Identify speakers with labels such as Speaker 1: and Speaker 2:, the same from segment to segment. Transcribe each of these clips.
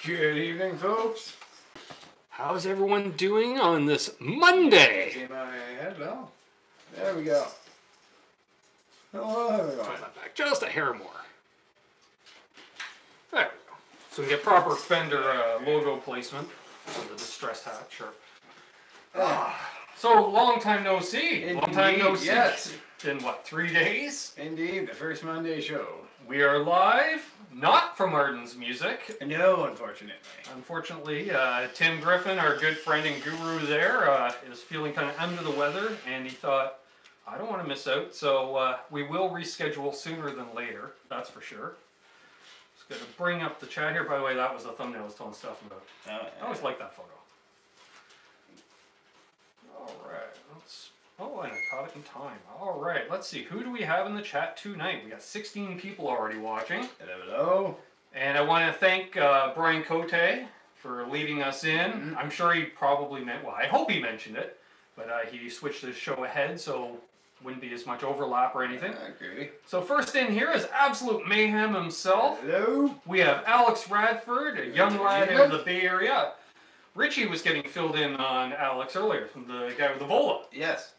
Speaker 1: Good evening, folks.
Speaker 2: How's everyone doing on this Monday?
Speaker 1: See my head now? There we go. Hello, everyone.
Speaker 2: Turn that back just a hair more. There we go. So we get proper Fender logo placement on the distressed hat, sure. So, long time no see.
Speaker 1: Indeed,
Speaker 2: long time no see.
Speaker 1: Yes.
Speaker 2: In what, 3 days?
Speaker 1: Indeed, the first Monday show.
Speaker 2: We are live, not from Arden's Music.
Speaker 1: No, unfortunately.
Speaker 2: Unfortunately, Tim Griffin, our good friend and guru there, is feeling kind of under the weather, and he thought, I don't want to miss out, so we will reschedule sooner than later, that's for sure. Just going to bring up the chat here. By the way, that was the thumbnail I was telling Steph about. I always like that photo. Alright, oh, and I caught it in time. Alright, let's see. Who do we have in the chat tonight? We got 16 people already watching.
Speaker 1: Hello.
Speaker 2: And I want to thank Brian Cote for leading us in.
Speaker 1: Mm-hmm.
Speaker 2: I'm sure he probably meant, well, I hope he mentioned it, but he switched his show ahead, so wouldn't be as much overlap or anything.
Speaker 1: Okay.
Speaker 2: So first in here is Absolute Mayhem himself.
Speaker 1: Hello.
Speaker 2: We have Alex Radford, a young lad out of the Bay Area. Richie was getting filled in on Alex earlier, from the guy with the Vola.
Speaker 1: Yes.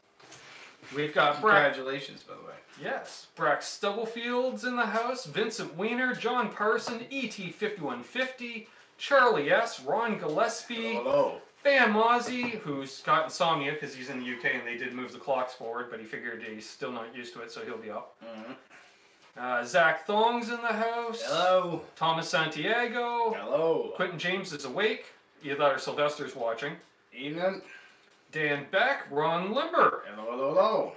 Speaker 2: We've got
Speaker 1: Congratulations, by the way.
Speaker 2: Yes. Brack Stubblefield's in the house, Vincent Weiner, John Parson, ET5150, Charlie S., Ron Gillespie,
Speaker 1: Hello.
Speaker 2: Bam Mozzie, who's got insomnia because he's in the UK and they did move the clocks forward, but he figured he's still not used to it, so he'll be up.
Speaker 1: Mm-hmm.
Speaker 2: Zach Thong's in the house.
Speaker 1: Hello.
Speaker 2: Thomas Santiago.
Speaker 1: Hello.
Speaker 2: Quentin James is awake. Either that or Sylvester's watching.
Speaker 1: Evening.
Speaker 2: Dan Beck, Ron Limber.
Speaker 1: Hello, hello, hello.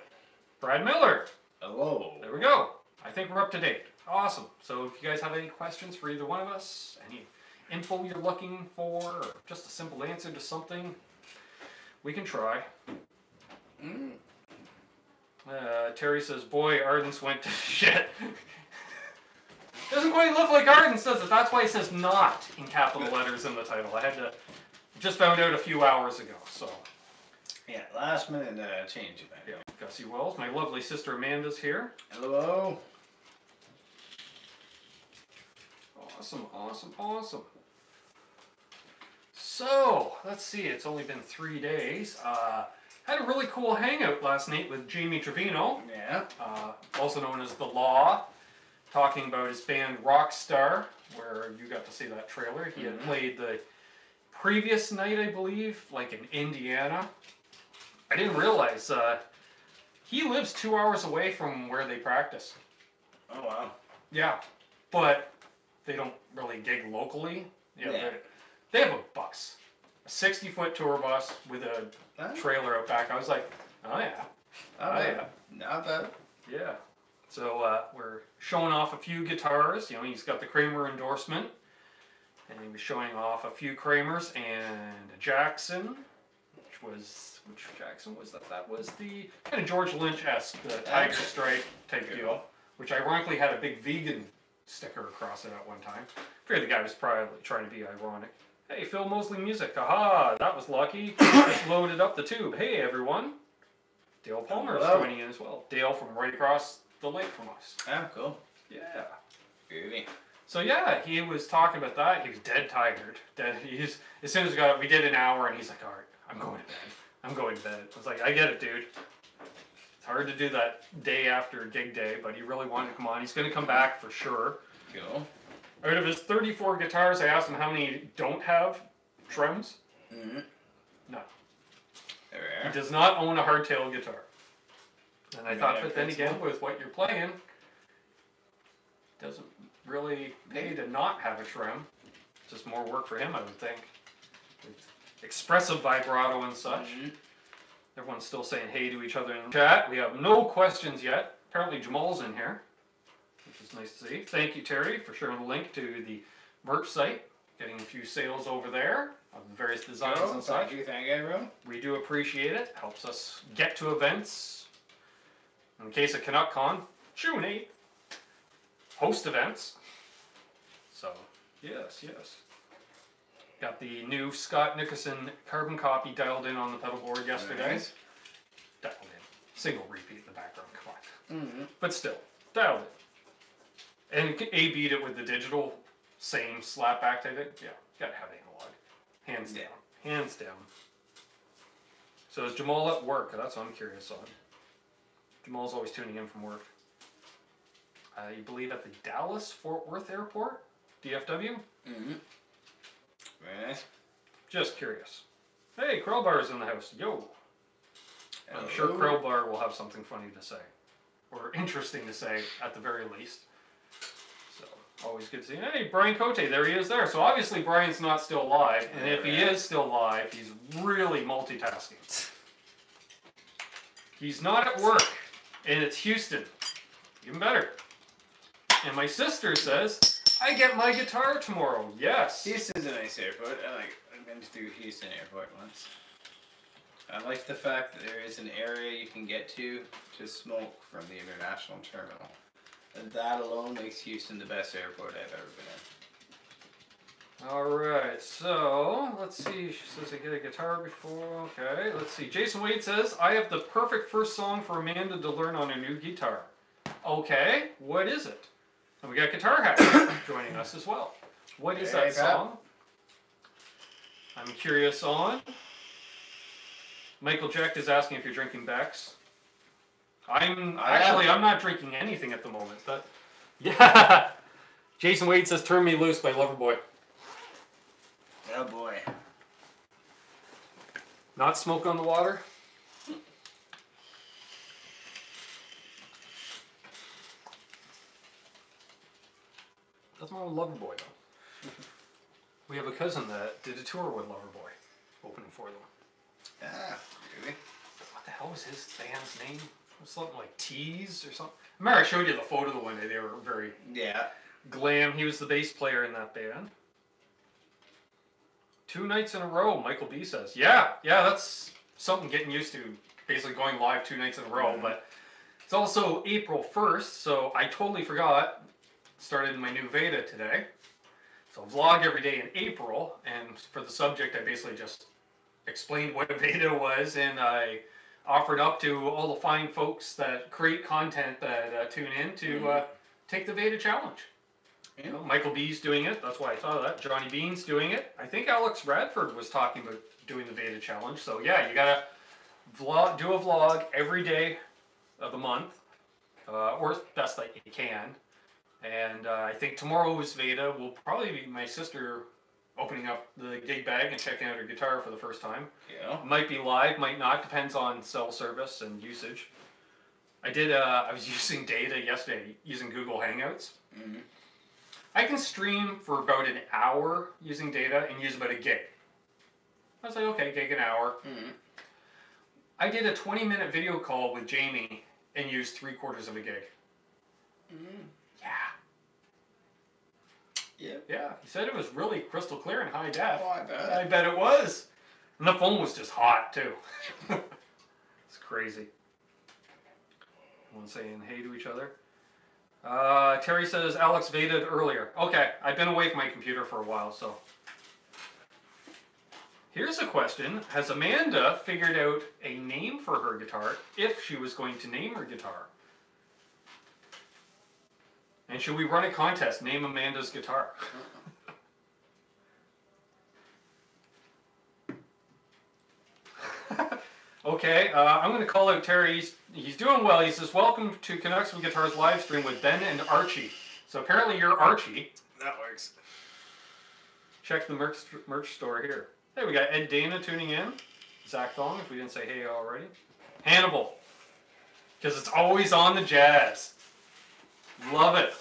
Speaker 2: Brad Miller.
Speaker 1: Hello.
Speaker 2: There we go. I think we're up to date. Awesome. So if you guys have any questions for either one of us, any info you're looking for, or just a simple answer to something, we can try. Terry says, boy, Arden's went to shit. Doesn't quite look like Arden's, does it? That's why it says not in capital letters in the title. I had to, just found out a few hours ago, so.
Speaker 1: Yeah, last minute change.
Speaker 2: Yeah, Gussie Wells, my lovely sister Amanda's here.
Speaker 1: Hello.
Speaker 2: Awesome, awesome, awesome. So, let's see, it's only been 3 days. Had a really cool hangout last night with Jamie Trevino.
Speaker 1: Yeah.
Speaker 2: Also known as The Law, talking about his band Rockstar, where you got to see that trailer. He had played the previous night, I believe, like in Indiana. I didn't realize he lives 2 hours away from where they practice.
Speaker 1: Oh, wow.
Speaker 2: Yeah, but they don't really gig locally. Yeah. They have a bus, a 60-foot tour bus with a trailer out back. I was like, oh yeah, yeah,
Speaker 1: not bad.
Speaker 2: Yeah. So we're showing off a few guitars. You know, he's got the Kramer endorsement, and he was showing off a few Kramers and a Jackson, which Jackson was that? That was the kind of George Lynch-esque, the Tiger Stripe type deal, which ironically had a big vegan sticker across it at one time. I figured the guy was probably trying to be ironic. Hey, Phil Mosley Music. Aha, that was lucky. Just loaded up the tube. Hey, everyone. Dale Palmer is joining in as well. Dale from right across the lake from us.
Speaker 1: Ah, cool.
Speaker 2: Yeah.
Speaker 1: Groovy.
Speaker 2: So yeah, he was talking about that. He was dead tired. As soon as we got up, we did an hour, and he's like, all right, I'm going to bed. I'm going to bed. I was like, I get it, dude. It's hard to do that day after gig day, but he really wanted to come on. He's going to come back for sure.
Speaker 1: Cool.
Speaker 2: Out of his 34 guitars, I asked him how many don't have trims. No. He does not own a hardtail guitar. And I thought, but then again, with what you're playing, it doesn't really pay to not have a trim. It's just more work for him, I would think. With expressive vibrato and such. Everyone's still saying hey to each other in the chat. We have no questions yet. Apparently Jamal's in here, which is It's nice to see. Thank you, Terry, for sharing the link to the merch site. Getting a few sales over there of the various designs and such.
Speaker 1: Thank you, everyone.
Speaker 2: We do appreciate it. Helps us get to events. In the case of CanuckCon, June 8th, host events. So, yes. Got the new Scott Nickerson carbon copy dialed in on the pedal board yesterday.
Speaker 1: Nice.
Speaker 2: Dialed in. Single repeat in the background, come on.
Speaker 1: Mm-hmm.
Speaker 2: But still, dialed in. And A-beat it with the digital, same slap back type thing. Yeah, gotta have analog. Hands down. Hands down. So is Jamal at work? That's what I'm curious on. Jamal's always tuning in from work. You believe at the Dallas-Fort Worth Airport? DFW?
Speaker 1: Mm-hmm. Very nice.
Speaker 2: Just curious. Hey, Krellbar's in the house. Yo. I'm sure Krellbar will have something funny to say. Or interesting to say, at the very least. So, always good to see. Hey, Brian Cote, there he is there. So obviously Brian's not still live. And if he is still live, he's really multitasking. He's not at work. And it's Houston. Even better. And my sister says, I get my guitar tomorrow. Yes.
Speaker 1: Houston's a nice airport. I've been through Houston Airport once. I like the fact that there is an area you can get to smoke from the international terminal. And that alone makes Houston the best airport I've ever been in.
Speaker 2: Alright, so let's see. She says I get a guitar before. Okay, let's see. Jason Wade says, I have the perfect first song for Amanda to learn on a new guitar. Okay, what is it? And we got Guitar Hacker joining us as well. What is that song? I'm curious on. Michael Jack is asking if you're drinking Beck's. I'm not drinking anything at the moment, but yeah. Jason Wade says Turn Me Loose by Loverboy.
Speaker 1: Oh boy.
Speaker 2: Not Smoke on the Water? That's more Loverboy though. We have a cousin that did a tour with Loverboy, opening for them.
Speaker 1: Ah, really?
Speaker 2: What the hell was his band's name? It was something like Tease or something. I remember I showed you the photo the one day. They were very glam. He was the bass player in that band. 2 nights in a row, Michael B says. Yeah, that's something getting used to. Basically going live 2 nights in a row, but it's also April 1st, so I totally forgot. Started my new Veda today. So vlog every day in April, and for the subject I basically just explained what a Veda was, and I offered up to all the fine folks that create content that tune in to take the Veda challenge. Yeah. You know, Michael B's doing it, that's why I thought of that. Johnny Bean's doing it. I think Alex Radford was talking about doing the Veda challenge. So yeah, you gotta do a vlog every day of the month, or best that you can. And I think tomorrow's Veda will probably be my sister opening up the gig bag and checking out her guitar for the first time.
Speaker 1: Yeah.
Speaker 2: Might be live, might not, depends on cell service and usage. I was using data yesterday using Google Hangouts. Mm-hmm. I can stream for about an hour using data and use about a gig. I was like, okay, gig an hour. Mm-hmm. I did a 20-minute video call with Jamie and used 3/4 of a gig. Mm-hmm. Yeah, he said it was really crystal clear and high def.
Speaker 1: Oh, I bet.
Speaker 2: I bet it was. And the phone was just hot, too. It's crazy. Everyone saying hey to each other. Terry says Alex Veda earlier. Okay, I've been away from my computer for a while, so. Here's a question. Has Amanda figured out a name for her guitar if she was going to name her guitar? And should we run a contest? Name Amanda's guitar. Okay, I'm going to call out Terry. He's doing well. He says, welcome to Canucks with Guitars live stream with Ben and Archie. So apparently you're Archie.
Speaker 1: That works.
Speaker 2: Check the merch store here. Hey, we got Ed Dana tuning in. Zach Thong, if we didn't say hey already. Hannibal. Because it's always on the jazz. Love it.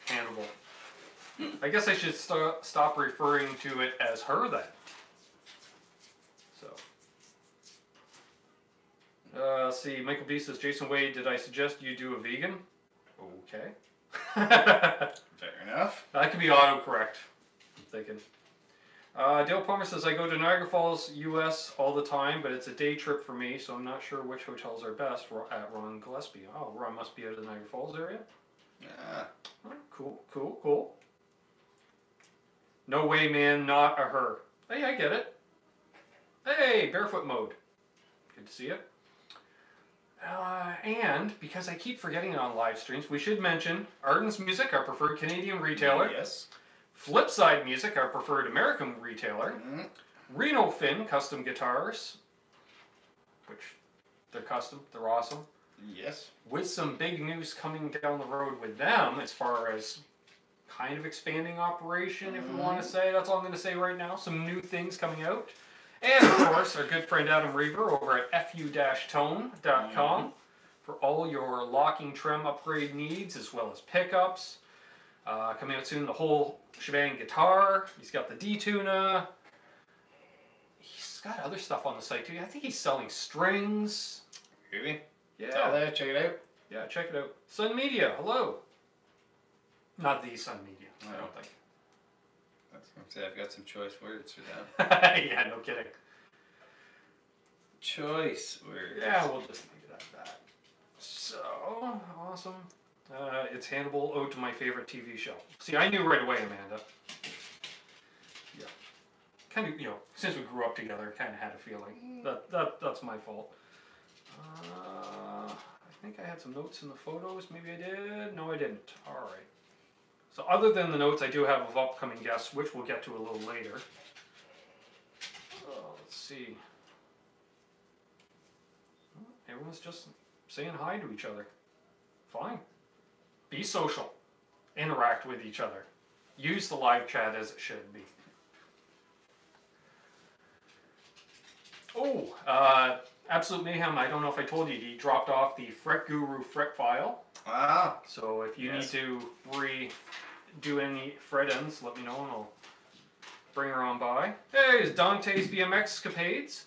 Speaker 2: Hannibal. I guess I should stop referring to it as her then. So. Let's see. Michael B says, Jason Wade, did I suggest you do a vegan? Okay.
Speaker 1: Fair enough.
Speaker 2: That could be autocorrect, I'm thinking. Dale Palmer says, I go to Niagara Falls, U.S. all the time, but it's a day trip for me, so I'm not sure which hotels are best at Ron Gillespie. Oh, Ron must be out of the Niagara Falls area?
Speaker 1: Yeah.
Speaker 2: Oh, cool. No way, man, not a her. Hey, I get it. Hey, barefoot mode. Good to see you. And because I keep forgetting it on live streams, we should mention Arden's Music, our preferred Canadian retailer.
Speaker 1: Yes.
Speaker 2: Flipside Music, our preferred American retailer.
Speaker 1: Mm-hmm.
Speaker 2: Reno Fin Custom Guitars, which they're custom, they're awesome.
Speaker 1: Yes. With
Speaker 2: some big news coming down the road with them as far as kind of expanding operation, if we want to say. That's all I'm going to say right now. Some new things coming out. And, of course, our good friend Adam Reaver over at fu-tone.com for all your locking trim upgrade needs, as well as pickups. Coming out soon, the whole shebang guitar. He's got the D-Tuna. He's got other stuff on the site, too. I think he's selling strings.
Speaker 1: Really?
Speaker 2: Yeah.
Speaker 1: It's out there. Check it out.
Speaker 2: Yeah, check it out. Sun Media, hello. Not the Sun Media, I don't think.
Speaker 1: I've got some choice words for them.
Speaker 2: Yeah, no kidding.
Speaker 1: Choice words.
Speaker 2: Yeah, we'll just leave it at that. So, awesome. It's Hannibal, Ode to My Favorite TV Show. See, I knew right away, Amanda. Yeah. Kind of, since we grew up together, kind of had a feeling. That's my fault. I think I had some notes in the photos. Maybe I did. No, I didn't. All right. So other than the notes I do have of upcoming guests, which we'll get to a little later. Let's see. Everyone's just saying hi to each other. Fine. Be social. Interact with each other. Use the live chat as it should be. Oh, Absolute Mayhem, I don't know if I told you, he dropped off the Fret Guru fret file.
Speaker 1: Ah.
Speaker 2: So if you need to redo any fret ends, let me know and I'll bring her on by. Hey, it's Dante's BMX Capades.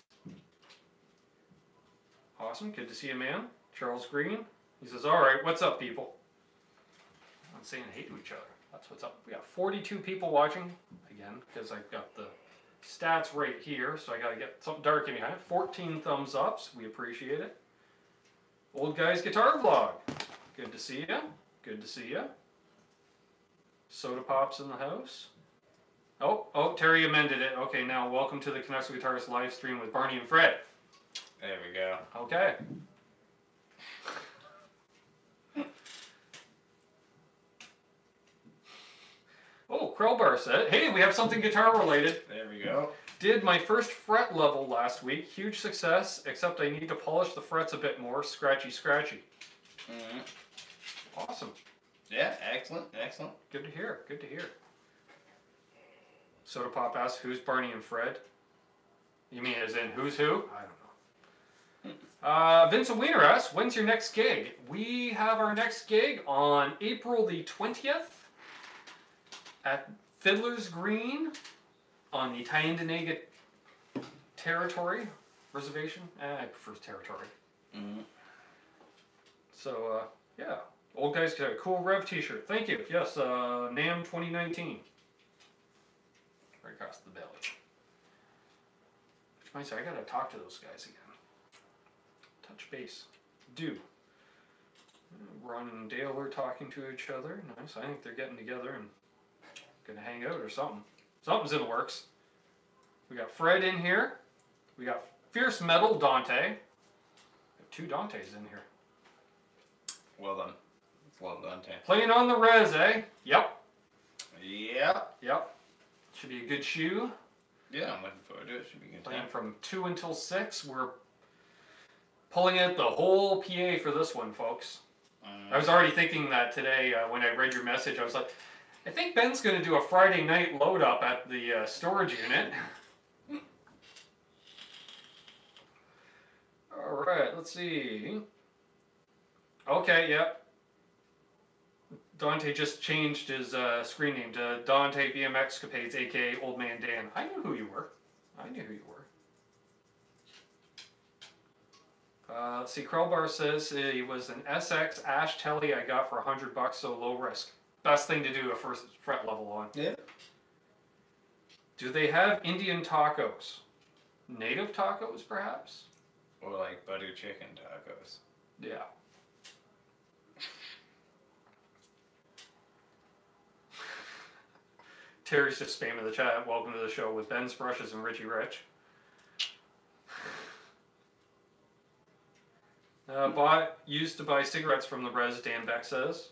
Speaker 2: Awesome, good to see you, man. Charles Green. He says, all right, what's up, people? I'm not saying hey to each other. That's what's up. We got 42 people watching, again, because I've got the stats right here, so I got to get something dark in behind. 14 thumbs ups. We appreciate it. Old Guy's Guitar Vlog. Good to see you. Good to see you. Soda Pop's in the house. Oh, Terry amended it. Okay, now welcome to the Canucks Guitars live stream with Barney and Fred.
Speaker 1: There we go.
Speaker 2: Okay. Oh, Krellbar said, hey, we have something guitar related.
Speaker 1: There we go.
Speaker 2: Did my first fret level last week. Huge success, except I need to polish the frets a bit more. Scratchy.
Speaker 1: Mm-hmm.
Speaker 2: Awesome.
Speaker 1: Yeah, excellent.
Speaker 2: Good to hear. Soda Pop asks, who's Barney and Fred? You mean as in who's who? I don't know. Vincent Wiener asks, when's your next gig? We have our next gig on April the 20th at Fiddler's Green on the Tyendinaga territory. Reservation? I prefer territory.
Speaker 1: Mm-hmm.
Speaker 2: So, yeah. Old Guys Guitar. Cool Rev t-shirt. Thank you. Yes, NAMM 2019. Right across the belly. Which might say, I gotta talk to those guys again. Touch base. Do. Ron and Dale are talking to each other. Nice. I think they're getting together and gonna hang out or something. Something's in the works. We got Fred in here. We got Fierce Metal Dante. We have two Dantes in here.
Speaker 1: Well done. Well done, Dante.
Speaker 2: Playing on the res, eh? Yep. Should be a good shoe.
Speaker 1: Yeah, I'm looking forward to it. Should be a good
Speaker 2: Playing
Speaker 1: time.
Speaker 2: from 2 until 6. We're pulling out the whole PA for this one, folks. I was already thinking that today when I read your message. I was like, I think Ben's going to do a Friday night load up at the storage unit. All right, let's see. Okay, yep. Dante just changed his screen name to Dante BMX Capades, aka Old Man Dan. I knew who you were. Let's see, Krellbar says it was an SX Ash Telly I got for $100, so low risk. Best thing to do a first fret level on.
Speaker 1: Yeah.
Speaker 2: Do they have Indian tacos? Native tacos, perhaps?
Speaker 1: Or like butter chicken tacos.
Speaker 2: Yeah. Terry's just spamming the chat. Welcome to the show with Ben's Brushes and Richie Rich. Used to buy cigarettes from the res, Dan Beck says.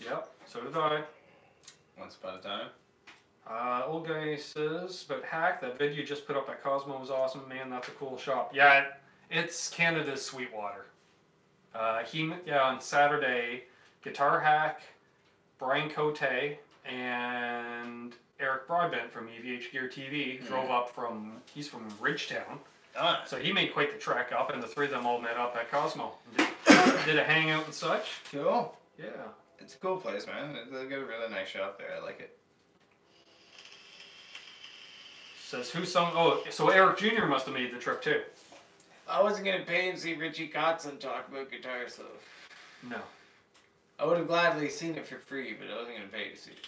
Speaker 2: Yep, so did I.
Speaker 1: Once upon a time.
Speaker 2: Old guy says about Hack, that video you just put up at Cosmo was awesome. Man, that's a cool shop. Yeah, it's Canada's Sweetwater. On Saturday, Guitar Hack, Brian Cote, and Eric Broadbent from EVH Gear TV drove up he's from Ridgetown. So he made quite the trek up, and the three of them all met up at Cosmo. Did a hangout and such.
Speaker 1: Cool.
Speaker 2: Yeah.
Speaker 1: It's a cool place, man. They've got a really nice shop there. I like it.
Speaker 2: Says who sung? Oh, so Eric Jr. must have made the trip too.
Speaker 1: I wasn't gonna pay and see Richie Kotzen talk about guitar stuff.
Speaker 2: No.
Speaker 1: I would have gladly seen it for free, but I wasn't gonna pay to see it.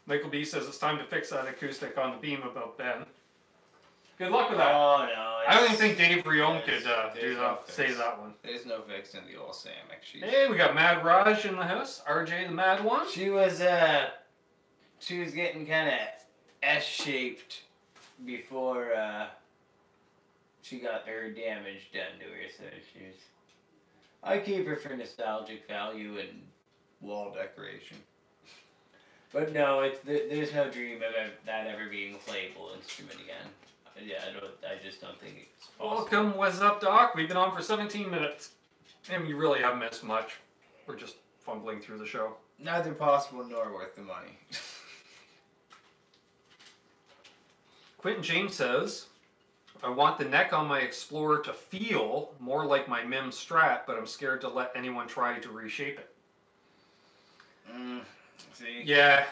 Speaker 2: Michael B says it's time to fix that acoustic on the Beam about Ben. Good luck with that.
Speaker 1: Oh no!
Speaker 2: I don't even think Dave Rion could say that one.
Speaker 1: There's no fixing the old Samick.
Speaker 2: Hey, we got Mad Raj in the house. RJ the Mad One.
Speaker 1: She was getting kind of S-shaped before she got her damage done to her, so I keep her for nostalgic value and wall decoration. But no, there's no dream of that ever being a playable instrument again. Yeah, I just don't think it's possible.
Speaker 2: Welcome, what's up, Doc? We've been on for 17 minutes, and we really haven't missed much. We're just fumbling through the show.
Speaker 1: Neither possible nor worth the money.
Speaker 2: Quentin James says, I want the neck on my Explorer to feel more like my MIM Strat, but I'm scared to let anyone try to reshape it.
Speaker 1: See?
Speaker 2: Yeah.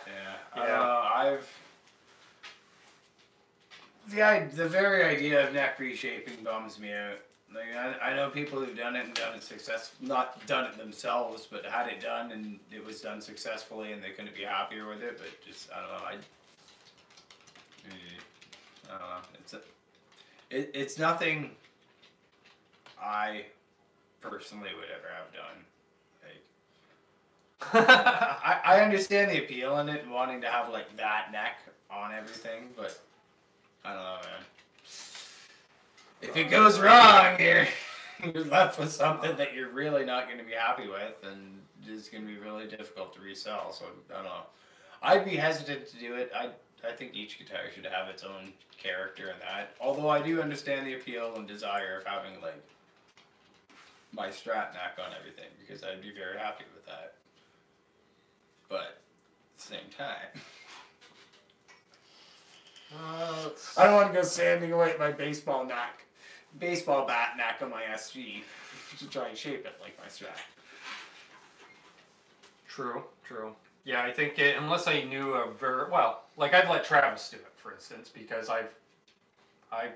Speaker 1: The very idea of neck reshaping bums me out. Like, I know people who've done it and done it not done it themselves, but had it done and it was done successfully and they couldn't be happier with it, but just, I don't know, I don't know, it's nothing I personally would ever have done. Like, I understand the appeal in it and wanting to have like that neck on everything, but I don't know, man. If it goes wrong, you're left with something that you're really not going to be happy with, and it's going to be really difficult to resell. So I don't know. I'd be hesitant to do it. I think each guitar should have its own character in that. Although I do understand the appeal and desire of having like my Strat neck on everything, because I'd be very happy with that. But at the same time, I don't want to go sanding away my baseball bat neck on my SG to try and shape it like my Strat.
Speaker 2: True. Yeah, I think unless I knew like I'd let Travis do it, for instance, because I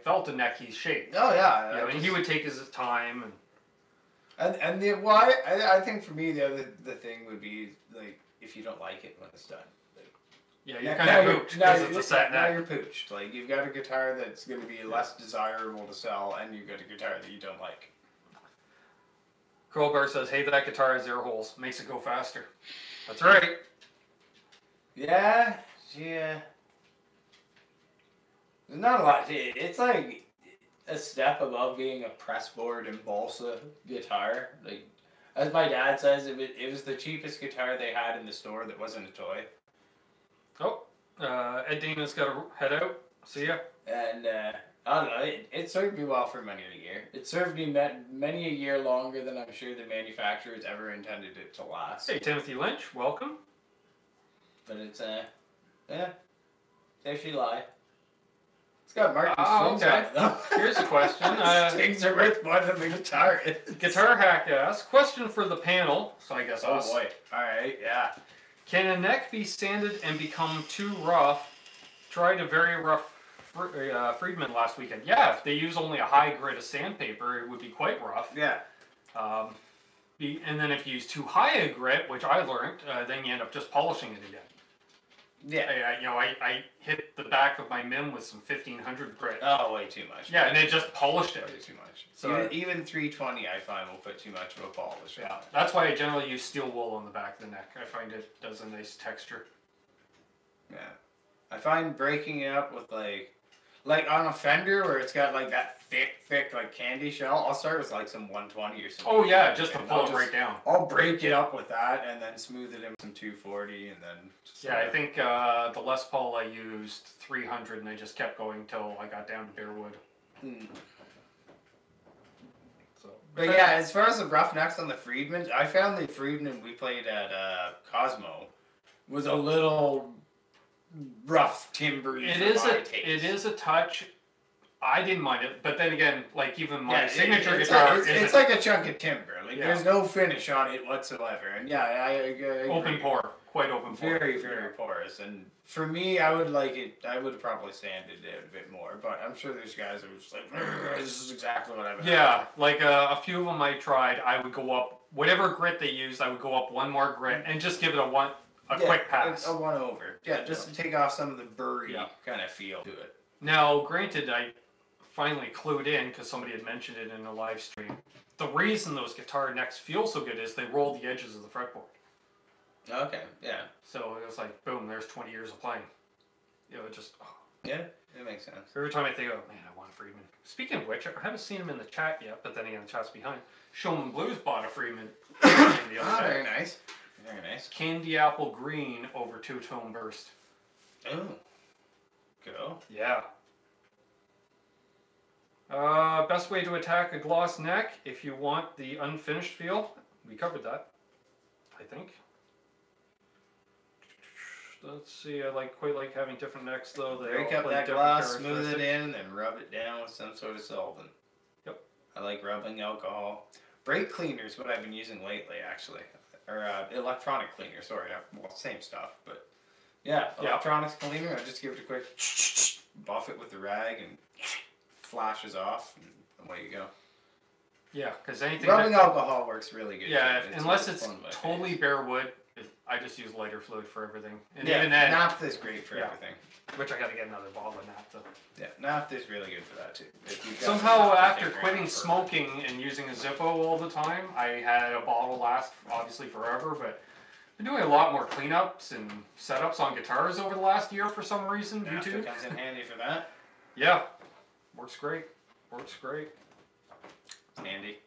Speaker 2: felt the neck he's shaped.
Speaker 1: Oh yeah,
Speaker 2: and he would take his time
Speaker 1: I think for me the thing would be like if you don't like it when it's done.
Speaker 2: Yeah, you're kind of pooped because it's a set neck.
Speaker 1: Now you're pooched. Like, you've got a guitar that's going to be less desirable to sell, and you've got a guitar that you don't like.
Speaker 2: Crowbar says, hey, that guitar has air holes. Makes it go faster. That's right.
Speaker 1: Yeah. There's not a lot. It's like a step above being a pressboard and balsa guitar. Like, as my dad says, it was the cheapest guitar they had in the store that wasn't a toy.
Speaker 2: Oh, Ed Dana's got to head out. See ya.
Speaker 1: And I don't know, it served me well for many a year. It served me many a year longer than I'm sure the manufacturers ever intended it to last.
Speaker 2: Hey, Timothy Lynch, welcome.
Speaker 1: But it's, there she lie. It's got Martin strings on it, though.
Speaker 2: Here's a question.
Speaker 1: Strings are worth more than the guitar is.
Speaker 2: Guitar Hack asks, question for the panel, so I guess us.
Speaker 1: Oh boy, alright, yeah.
Speaker 2: Can a neck be sanded and become too rough? Tried a very rough Friedman last weekend. Yeah, if they use only a high grit of sandpaper, it would be quite rough.
Speaker 1: Yeah.
Speaker 2: And then if you use too high a grit, which I learned, then you end up just polishing it again.
Speaker 1: Yeah.
Speaker 2: I hit the back of my MIM with some 1500 grit.
Speaker 1: Oh, way too much.
Speaker 2: Yeah, and it just polished it.
Speaker 1: Way too much.
Speaker 2: So
Speaker 1: even 320, I find, will put too much of a polish.
Speaker 2: Yeah, that's why I generally use steel wool on the back of the neck. I find it does a nice texture.
Speaker 1: Yeah. I find breaking it up with like on a fender where it's got like that thick like candy shell, I'll start with like some 120 or something.
Speaker 2: Oh yeah, just to pull it right down.
Speaker 1: I'll break it up with that and then smooth it in with some 240 and then...
Speaker 2: Yeah, I think the Les Paul I used 300 and I just kept going till I got down to bare wood. So,
Speaker 1: but yeah, as far as the roughnecks on the Friedman, I found the Friedman we played at Cosmo was a little rough timbery.
Speaker 2: It is a touch. I didn't mind it, but then again, like even my signature guitar,
Speaker 1: it's like a chunk of timber. Like there's no finish on it whatsoever, and yeah, I
Speaker 2: open pore, quite open pore.
Speaker 1: Very porous, and for me, I would like it. I would have probably sanded it a bit more, but I'm sure there's guys that were just like, this is exactly what I would.
Speaker 2: Yeah, like a few of them I tried. I would go up whatever grit they used. I would go up one more grit and just give it a quick pass.
Speaker 1: A one over. Yeah, just to take off some of the burry kind of feel to it.
Speaker 2: Now, granted, I finally clued in because somebody had mentioned it in a live stream. The reason those guitar necks feel so good is they roll the edges of the fretboard.
Speaker 1: Okay, yeah.
Speaker 2: So it was like, boom, there's 20 years of playing. You know, it just... Oh.
Speaker 1: Yeah, it makes sense.
Speaker 2: Every time I think, oh man, I want a Friedman. Speaking of which, I haven't seen him in the chat yet, but then again, the chat's behind. Showman Blues bought a Friedman the other day.
Speaker 1: Very nice. Very nice.
Speaker 2: Candy apple green over two-tone burst.
Speaker 1: Oh. Go.
Speaker 2: Yeah. Best way to attack a gloss neck if you want the unfinished feel. We covered that, I think. Let's see, I quite like having different necks though.
Speaker 1: Break up that gloss, smooth it in, and rub it down with some sort of solvent.
Speaker 2: Yep. I
Speaker 1: like rubbing alcohol. Brake cleaner is what I've been using lately, actually. Or electronic cleaner, sorry. Well, same stuff, but yeah, electronics cleaner. I just give it a quick buff it with the rag and flashes off, and away you go.
Speaker 2: Yeah, because anything
Speaker 1: rubbing alcohol works really good.
Speaker 2: Yeah, unless it's totally bare wood, I just use lighter fluid for everything. And
Speaker 1: yeah,
Speaker 2: even that,
Speaker 1: naphtha is great for everything.
Speaker 2: Which I got to get another bottle of naphtha.
Speaker 1: Yeah, naphtha is really good for that too.
Speaker 2: Somehow, after quitting smoking and using a Zippo all the time, I had a bottle last obviously forever, but I've been doing a lot more cleanups and setups on guitars over the last year for some reason.
Speaker 1: Naphtha comes in handy for that.
Speaker 2: Yeah. Works great. Works great.
Speaker 1: It's handy.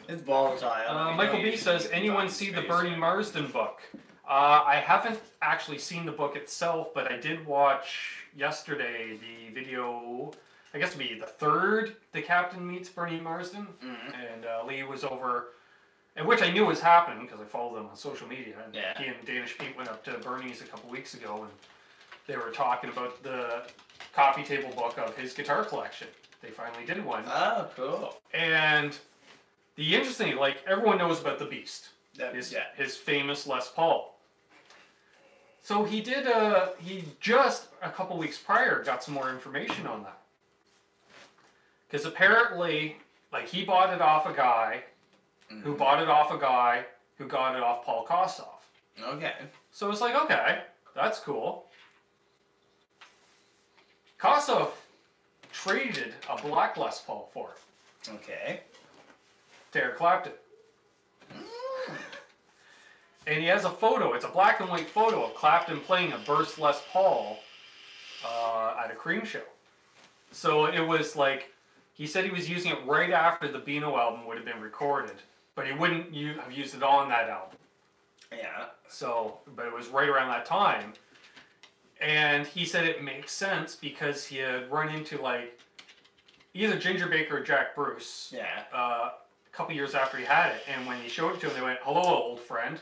Speaker 1: It's volatile.
Speaker 2: Michael B says, anyone see the Bernie Marsden book? I haven't actually seen the book itself, but I did watch yesterday the video, I guess it'd be the third The Captain Meets Bernie Marsden. And Lee was over, and which I knew was happening because I followed them on social media. And he and Danish Pete went up to Bernie's a couple weeks ago and they were talking about the coffee table book of his guitar collection. They finally did one.
Speaker 1: Oh, cool.
Speaker 2: And the interesting, like, everyone knows about the Beast. His famous Les Paul. So he did, he just a couple weeks prior got some more information on that. Because apparently, like, he bought it off a guy who bought it off a guy who got it off Paul Kossoff.
Speaker 1: Okay.
Speaker 2: So it's like, okay, that's cool. Kossoff traded a black Les Paul for it.
Speaker 1: Okay.
Speaker 2: To Eric Clapton. And he has a photo. It's a black and white photo of Clapton playing a burst Les Paul at a Cream show. So it was like, he said he was using it right after the Beane album would have been recorded, but he wouldn't have used it on that album.
Speaker 1: Yeah.
Speaker 2: So, but it was right around that time. And he said it makes sense because he had run into like either Ginger Baker or Jack Bruce.
Speaker 1: Yeah.
Speaker 2: A couple years after he had it, and when he showed it to him, they went, "Hello, old friend."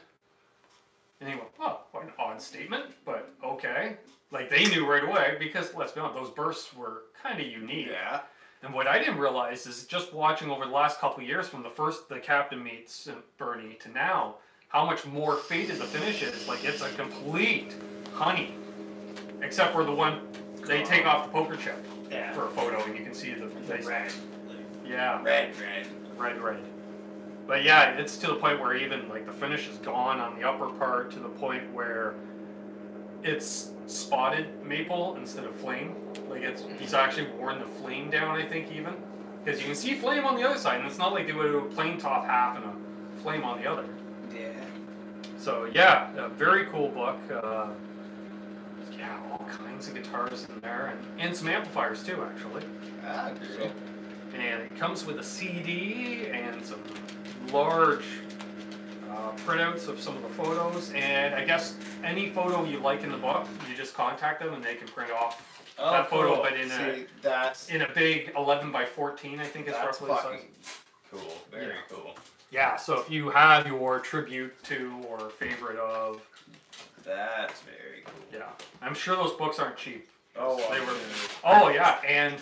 Speaker 2: And he went, "Oh, what an odd statement, but okay." Like they knew right away because let's be honest, those bursts were kind of unique.
Speaker 1: Yeah.
Speaker 2: And what I didn't realize is just watching over the last couple of years, from the Captain Meets Bernie to now, how much more faded the finish is. Like it's a complete honey. Except for the one they take off the poker chip
Speaker 1: Yeah.
Speaker 2: for a photo, and you can see the
Speaker 1: Red.
Speaker 2: Yeah.
Speaker 1: Red.
Speaker 2: Red. But yeah, it's to the point where even like the finish is gone on the upper part to the point where it's spotted maple instead of flame. Like he's actually worn the flame down, I think, even. Because you can see flame on the other side, and it's not like they would do a plain top half and a flame on the other.
Speaker 1: Yeah.
Speaker 2: So yeah, a very cool book. Yeah, all kinds of guitars in there, and some amplifiers too, actually.
Speaker 1: Ah, great.
Speaker 2: And it comes with a CD and some large printouts of some of the photos. And I guess any photo you like in the book, you just contact them and they can print off that photo, but in a big 11 by 14, I think is roughly the size.
Speaker 1: Cool. Very cool.
Speaker 2: Yeah, so if you have your tribute to or favorite of,
Speaker 1: that's very cool.
Speaker 2: Yeah, I'm sure those books aren't cheap.
Speaker 1: Oh,
Speaker 2: they were. Oh yeah, and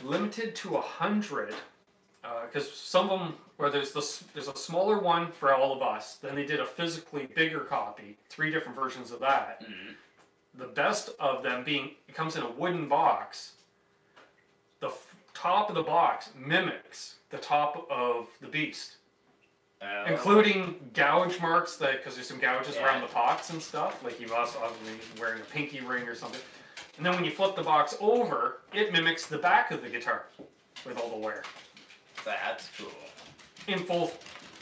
Speaker 2: limited to 100, because some of them where there's a smaller one for all of us. Then they did a physically bigger copy, 3 different versions of that. Mm-hmm. The best of them being it comes in a wooden box. The top of the box mimics the top of the beast. Including gouge marks, because there's some gouges around the pots and stuff. Like he must obviously wearing a pinky ring or something. And then when you flip the box over, it mimics the back of the guitar with all the wear.
Speaker 1: That's cool.
Speaker 2: In full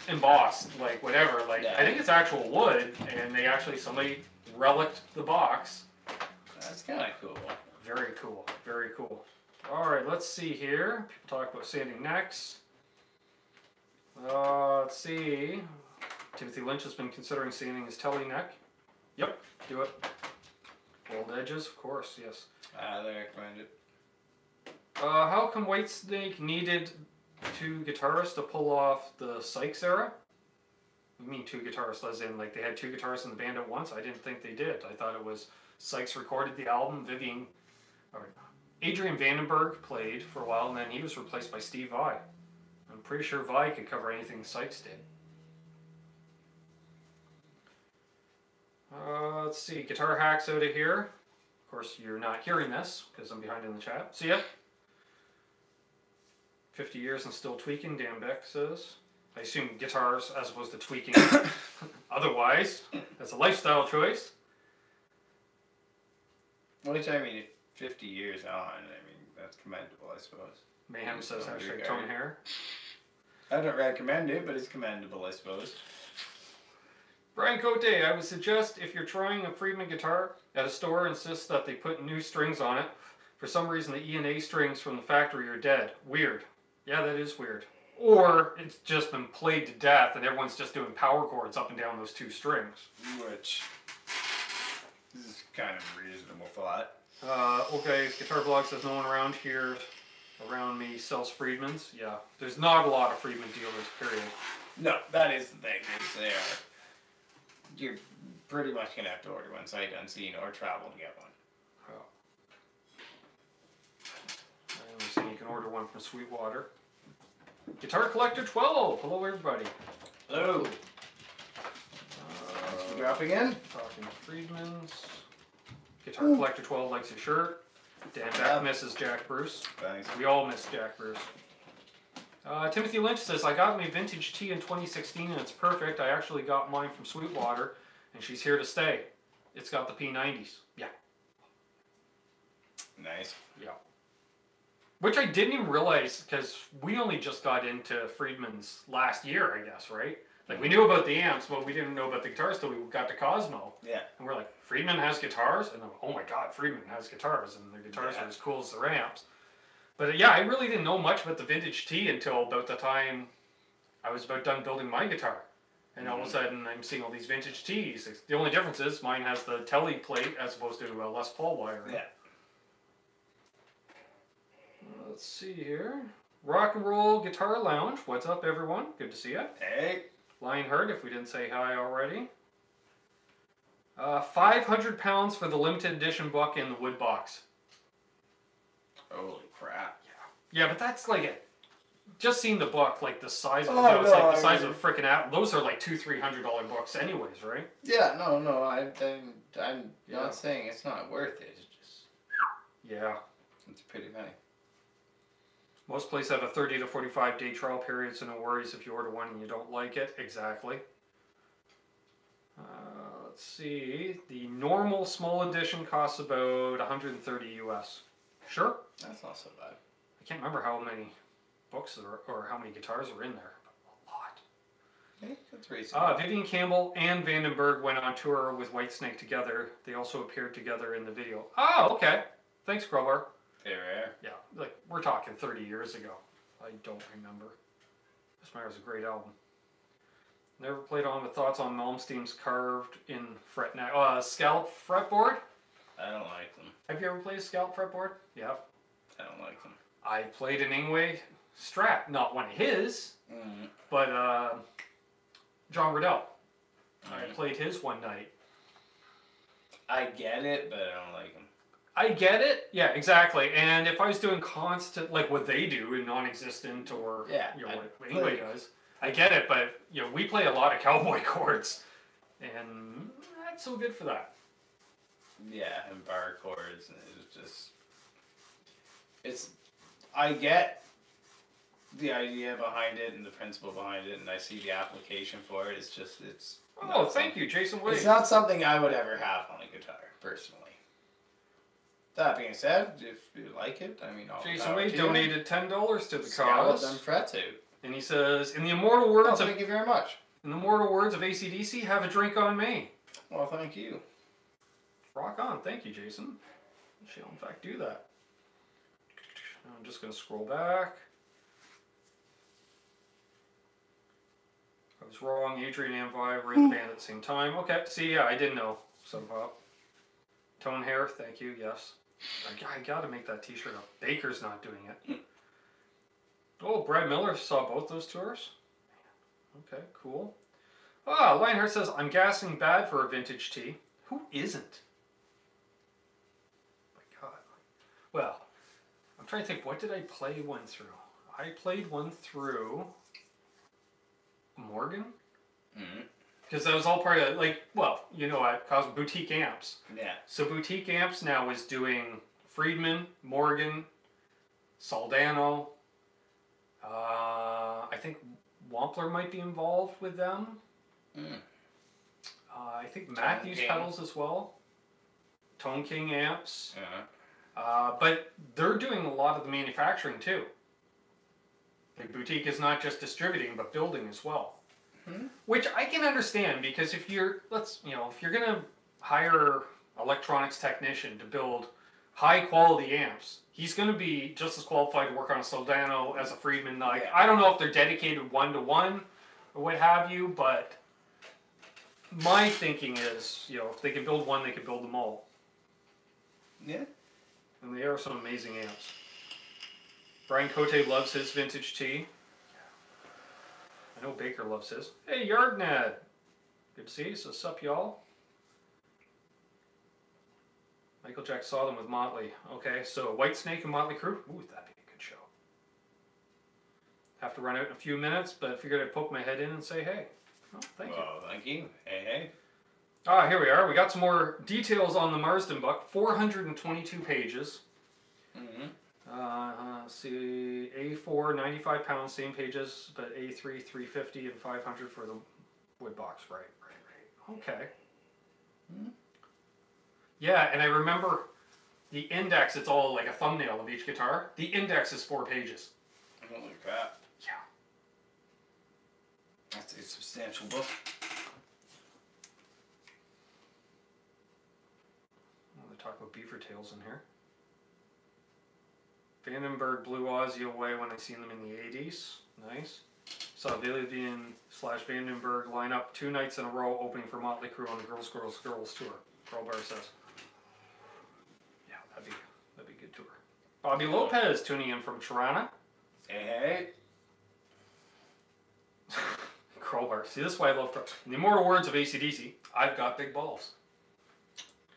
Speaker 2: embossed, like whatever. Like I think it's actual wood, and somebody relicked the box.
Speaker 1: That's kind of cool.
Speaker 2: Very cool. Very cool. All right, let's see here. People talk about sanding necks. Let's see. Timothy Lynch has been considering sanding his telly neck. Yep, do it. Old edges, of course, yes.
Speaker 1: They recommend it.
Speaker 2: How come Whitesnake needed 2 guitarists to pull off the Sykes era? You mean 2 guitarists, as in like they had 2 guitarists in the band at once? I didn't think they did. I thought it was Sykes recorded the album, Adrian Vandenberg played for a while, and then he was replaced by Steve Vai. I'm pretty sure Vai could cover anything Sykes did. Let's see, guitar hacks out of here. Of course, you're not hearing this because I'm behind in the chat. See ya. 50 years and still tweaking, Dan Beck says. I assume guitars as opposed to tweaking. Otherwise, that's a lifestyle choice.
Speaker 1: Which, I mean, 50 years on, I mean, that's commendable, I suppose.
Speaker 2: Mayhem says hashtag tone hair.
Speaker 1: I don't recommend it, but it's commendable, I suppose.
Speaker 2: Brian Cote, I would suggest if you're trying a Friedman guitar at a store, insist that they put new strings on it. For some reason, the E and A strings from the factory are dead. Weird. Yeah, that is weird. Or it's just been played to death and everyone's just doing power chords up and down those 2 strings.
Speaker 1: Which is kind of a reasonable thought.
Speaker 2: Okay, Guitar Blog says no one around here, around me, sells Friedmans. Yeah, there's not a lot of Friedman dealers, period.
Speaker 1: No, that is the thing. You're pretty much going to have to order one sight unseen or travel to get one.
Speaker 2: I'm saying you can order one from Sweetwater. Guitar Collector 12. Hello, everybody.
Speaker 1: Hello. Thanks for dropping in.
Speaker 2: Talking to Friedman's. Guitar Collector 12 likes his shirt. Dan Beck misses Jack Bruce.
Speaker 1: Thanks.
Speaker 2: We all miss Jack Bruce. Timothy Lynch says, I got my vintage tee in 2016 and it's perfect. I actually got mine from Sweetwater and she's here to stay. It's got the P90s. Yeah.
Speaker 1: Nice.
Speaker 2: Yeah. Which I didn't even realize because we only just got into Friedman's last year, I guess, right? Like we knew about the amps, but we didn't know about the guitars till we got to Cosmo.
Speaker 1: Yeah. And
Speaker 2: we're like, Friedman has guitars? And I'm like, oh my God, Friedman has guitars. And the guitars are as cool as their amps. But yeah, I really didn't know much about the vintage T until about the time I was about done building my guitar. And all of a sudden I'm seeing all these vintage Ts. The only difference is mine has the telly plate as opposed to a Les Paul wiring.
Speaker 1: Yeah.
Speaker 2: Let's see here. Rock and Roll Guitar Lounge. What's up, everyone? Good to see you.
Speaker 1: Hey.
Speaker 2: Lionheart, if we didn't say hi already. 500 pounds for the limited edition book in the wood box.
Speaker 1: Holy crap.
Speaker 2: Yeah, but that's like it. Just seeing the book, like the size of it, it's like the size of a freaking app. Those are like $200-300 books anyways, right?
Speaker 1: Yeah, no, I'm not saying it's not worth it. It's just
Speaker 2: Yeah.
Speaker 1: It's pretty funny.
Speaker 2: Most places have a 30 to 45 day trial period, so no worries if you order one and you don't like it. Exactly. Let's see. The normal small edition costs about 130 US. Sure.
Speaker 1: That's not so bad.
Speaker 2: I can't remember how many books or how many guitars are in there. A lot.
Speaker 1: Yeah, that's reasonable.
Speaker 2: Vivian Campbell and Vandenberg went on tour with Whitesnake together. They also appeared together in the video. Oh, okay. Thanks, Crowbar.
Speaker 1: They're rare.
Speaker 2: Yeah, like we're talking 30 years ago. I don't remember. This was a great album. Never played on with thoughts on Malmsteen's carved in scallop fretboard.
Speaker 1: I don't like them.
Speaker 2: Have you ever played a scallop fretboard? Yeah.
Speaker 1: I don't like them.
Speaker 2: I played an Ingwe Strat, not one of his, but John Riddell. I played his one night.
Speaker 1: I get it, but I don't like them.
Speaker 2: I get it, yeah, exactly. And if I was doing constant, like what they do in non-existent, or what Ingwe does, I get it. But we play a lot of cowboy chords, and not so good for that.
Speaker 1: Yeah, and bar chords, and I get the idea behind it and the principle behind it, and I see the application for it. It's.
Speaker 2: Oh, thank you, Jason Wade.
Speaker 1: It's not something I would ever have on a guitar, personally. That being said, if you like it, I mean, all
Speaker 2: Jason Wade donated $10 to the
Speaker 1: Scallop
Speaker 2: cause.
Speaker 1: them frets out.
Speaker 2: And he says, in the immortal words
Speaker 1: thank you very much.
Speaker 2: In the immortal words of AC/DC, have a drink on me.
Speaker 1: Well, thank you.
Speaker 2: Rock on. Thank you, Jason. I shall, in fact, do that. I'm just going to scroll back. I was wrong. Adrian and Vi were in the band at the same time. Okay. See, yeah, I didn't know. Somehow. Tone hair. Thank you. Yes. I got to make that t-shirt up. Baker's not doing it. Oh, Brad Miller saw both those tours. Okay, cool. Lionheart says, I'm gassing bad for a vintage tee. Who isn't? My God. Well, I'm trying to think, what did I play one through? I played one through Morgan. Because that was all part of, called Boutique Amps. Yeah. So Boutique Amps now is doing Friedman, Morgan, Soldano. I think Wampler might be involved with them. I think Matthews pedals as well. Tone King amps. But they're doing a lot of the manufacturing too. Like Boutique is not just distributing, but building as well. Which I can understand, because if you're gonna hire electronics technician to build high quality amps, he's gonna be just as qualified to work on a Soldano as a Friedman. I don't know if they're dedicated one-to-one or what have you, but my thinking is, if they can build one, they can build them all. Yeah. And they are some amazing amps. Brian Cote loves his vintage tee. I know Baker loves his. Hey, Yardnad. Good to see you. So, sup, y'all? Michael Jack saw them with Motley. Okay, so Whitesnake and Motley Crue. Ooh, that'd be a good show. Have to run out in a few minutes, but I figured I'd poke my head in and say hey. Oh, thank you.
Speaker 1: Well, thank you. Hey.
Speaker 2: Here we are. We got some more details on the Marsden buck. 422 pages. Let's see, A4, 95 pounds, same pages, but A3, 350 and 500 for the wood box. Right. Okay. Yeah, and I remember the index, it's all like a thumbnail of each guitar. The index is 4 pages.
Speaker 1: Holy crap.
Speaker 2: Yeah.
Speaker 1: That's a substantial book.
Speaker 2: They talk about beaver tails in here. Vandenberg blew Ozzy away when I seen them in the 80s. Nice. Saw Vivian/Vandenberg line up 2 nights in a row opening for Motley Crue on the Girls tour. Crowbar says. Yeah, that'd be a good tour. Bobby Lopez tuning in from Toronto.
Speaker 1: Hey.
Speaker 2: Crowbar. See, this is why I love Crowbar. In the immortal words of AC/DC, I've got big balls.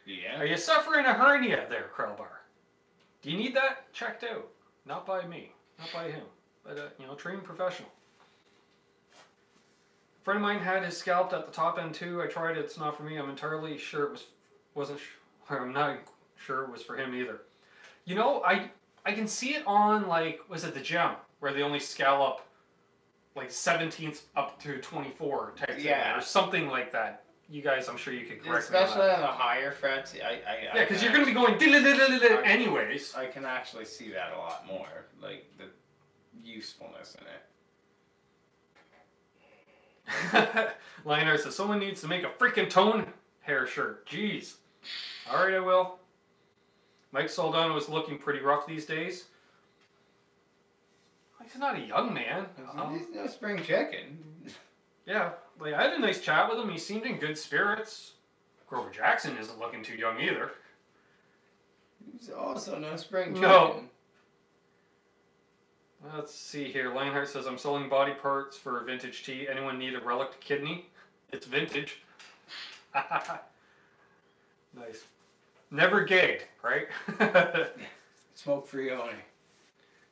Speaker 1: Yeah.
Speaker 2: Are you suffering a hernia there, Crowbar? Do you need that checked out? Not by me, not by him, but trained professional. A friend of mine had his scalped at the top end too. I tried it. It's not for me. I'm entirely sure it wasn't. I'm not sure it was for him either. You know, I can see it on, like, was it the gem, where they only scallop like 17th up to 24 type thing, or something like that. You guys, I'm sure you could correct me.
Speaker 1: Especially on the higher frets,
Speaker 2: yeah, because you're going to be going anyways.
Speaker 1: I can actually see that a lot more, like the usefulness in it.
Speaker 2: Lionheart says, someone needs to make a freaking tone hair shirt. Jeez. Alright, I will. Mike Soldano is looking pretty rough these days. He's not a young man.
Speaker 1: He's no spring chicken.
Speaker 2: Yeah, like I had a nice chat with him. He seemed in good spirits. Grover Jackson isn't looking too young either.
Speaker 1: He's also no spring chicken.
Speaker 2: No. Let's see here. Lionheart says, I'm selling body parts for vintage tea. Anyone need a relic kidney? It's vintage. Nice. Never gagged, right?
Speaker 1: Smoke free only.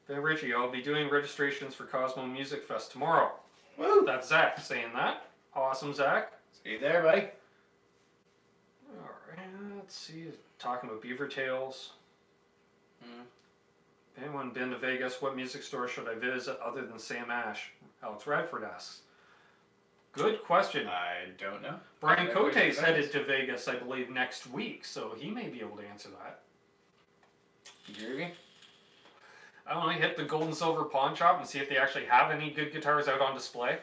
Speaker 2: Ben Ritchie, I'll be doing registrations for Cosmo Music Fest tomorrow.
Speaker 1: Woo!
Speaker 2: That's Zach saying that. Awesome, Zach.
Speaker 1: See you there, buddy.
Speaker 2: Alright, let's see. Talking about beaver tails. Anyone been to Vegas? What music store should I visit other than Sam Ash? Alex Radford asks. Good question.
Speaker 1: I don't know.
Speaker 2: Brian Cote's headed to Vegas, I believe, next week, so he may be able to answer that.
Speaker 1: Groovy?
Speaker 2: I want to hit the gold and silver pawn shop and see if they actually have any good guitars out on display,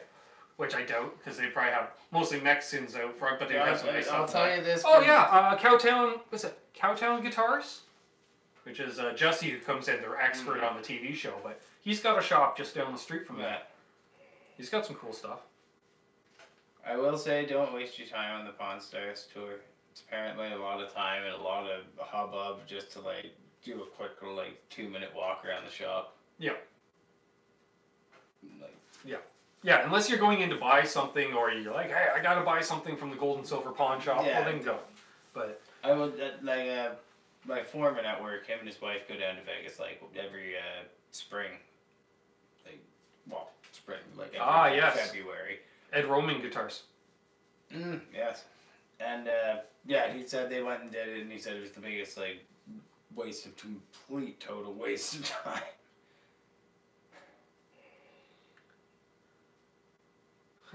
Speaker 2: which I doubt, because they probably have mostly Mexicans out front, but they have some nice stuff.
Speaker 1: I'll tell you this.
Speaker 2: Oh yeah, Cowtown, what's it? Cowtown Guitars? Which is Jesse who comes in, they're expert on the TV show, but he's got a shop just down the street from that. He's got some cool stuff.
Speaker 1: I will say, don't waste your time on the Pawn Stars tour. It's apparently a lot of time and a lot of hubbub just to like do a quick little 2-minute walk around the shop.
Speaker 2: Yeah. Yeah, unless you're going in to buy something or you're like, hey, I gotta buy something from the gold and silver pawn shop, well then go. But
Speaker 1: I would my foreman at work, him and his wife go down to Vegas every spring. Spring, every February.
Speaker 2: Ed Roman Guitars.
Speaker 1: Yes. And he said they went and did it, and he said it was the biggest total waste of time.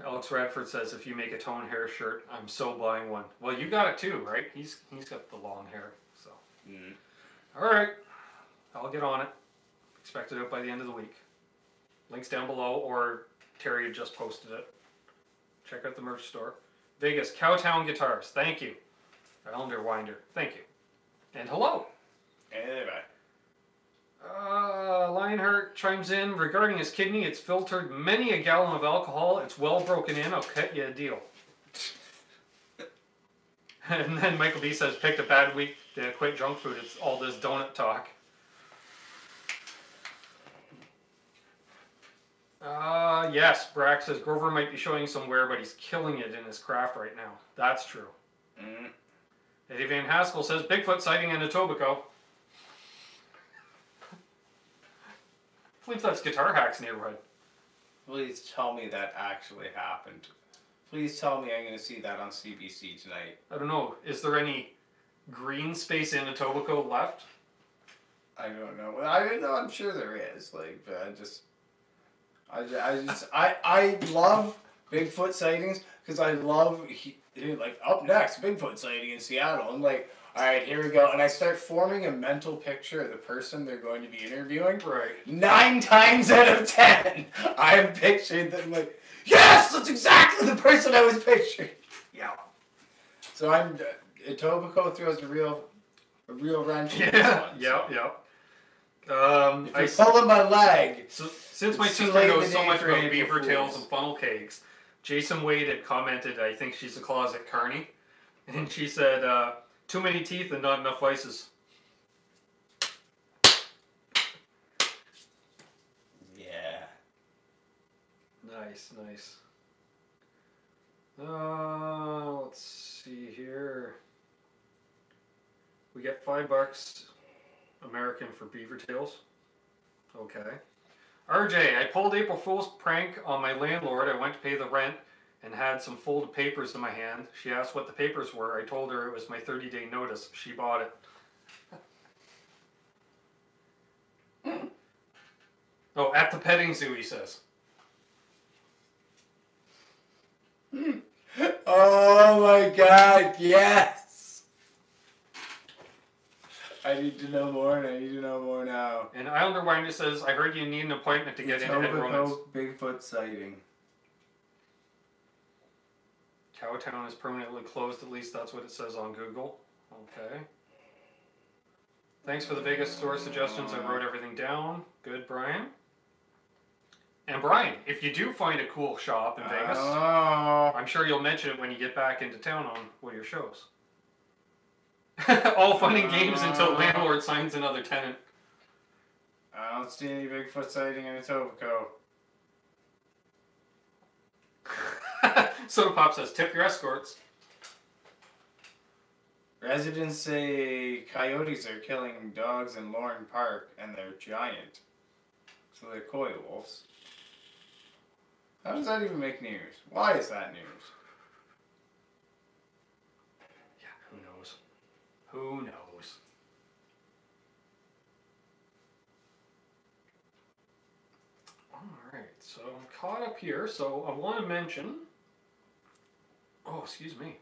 Speaker 2: Alex Radford says, if you make a tone hair shirt, I'm so buying one. Well, you got it too, right? He's got the long hair, so. All right, I'll get on it. Expect it out by the end of the week. Links down below, or Terry had just posted it. Check out the merch store. Vegas, Cowtown Guitars, thank you. Islander Winder, thank you. And hello.
Speaker 1: Hey, bye.
Speaker 2: Lionheart chimes in, regarding his kidney, it's filtered many a gallon of alcohol, it's well broken in, I'll cut you a deal. And then Michael B says, picked a bad week to quit junk food, it's all this donut talk. Yes, Brack says, Grover might be showing somewhere, but he's killing it in his craft right now. That's true. Eddie Van Haskell says, Bigfoot sighting in Etobicoke. I believe that's Guitar Hack's neighborhood.
Speaker 1: Please tell me that actually happened. Please tell me I'm going to see that on CBC tonight.
Speaker 2: I don't know. Is there any green space in Etobicoke left?
Speaker 1: I don't know. I'm sure there is. But I love Bigfoot sightings because I love up next Bigfoot sighting in Seattle. I'm like, all right, here we go, and I start forming a mental picture of the person they're going to be interviewing.
Speaker 2: Right.
Speaker 1: 9 times out of 10, I've pictured them like, yes, that's exactly the person I was picturing. Yeah. So Etobicoke throws a real wrench in this one.
Speaker 2: Yep.
Speaker 1: If you're pulling my leg.
Speaker 2: So, since my sister knows so much about beaver tails and funnel cakes, Jason Wade had commented, I think she's a closet carny, and she said, too many teeth and not enough vices.
Speaker 1: Yeah.
Speaker 2: Nice. Let's see here. We get $5 American for beaver tails. Okay. RJ, I pulled April Fool's prank on my landlord. I went to pay the rent and had some folded papers in my hand. She asked what the papers were. I told her it was my 30-day notice. She bought it. Oh, at the petting zoo, he says.
Speaker 1: Oh my god, yes! I need to know more, and I need to know more now.
Speaker 2: And Islander Winder says, I heard you need an appointment to get into Ed Romans.
Speaker 1: Bigfoot sighting.
Speaker 2: Cowtown is permanently closed, at least that's what it says on Google. Okay. Thanks for the Vegas store suggestions. I wrote everything down. Good, Brian. And Brian, if you do find a cool shop in Vegas, I'm sure you'll mention it when you get back into town on one of your shows. All fun and games until landlord signs another tenant.
Speaker 1: I don't see any Bigfoot sighting in Etobicoke.
Speaker 2: Soda Pop says, tip your escorts.
Speaker 1: Residents say coyotes are killing dogs in Lorne Park, and they're giant. So they're coy wolves. How does that even make news? Why is that news?
Speaker 2: Yeah, who knows? Who knows? Alright, so I'm caught up here, so I want to mention... Oh, excuse me.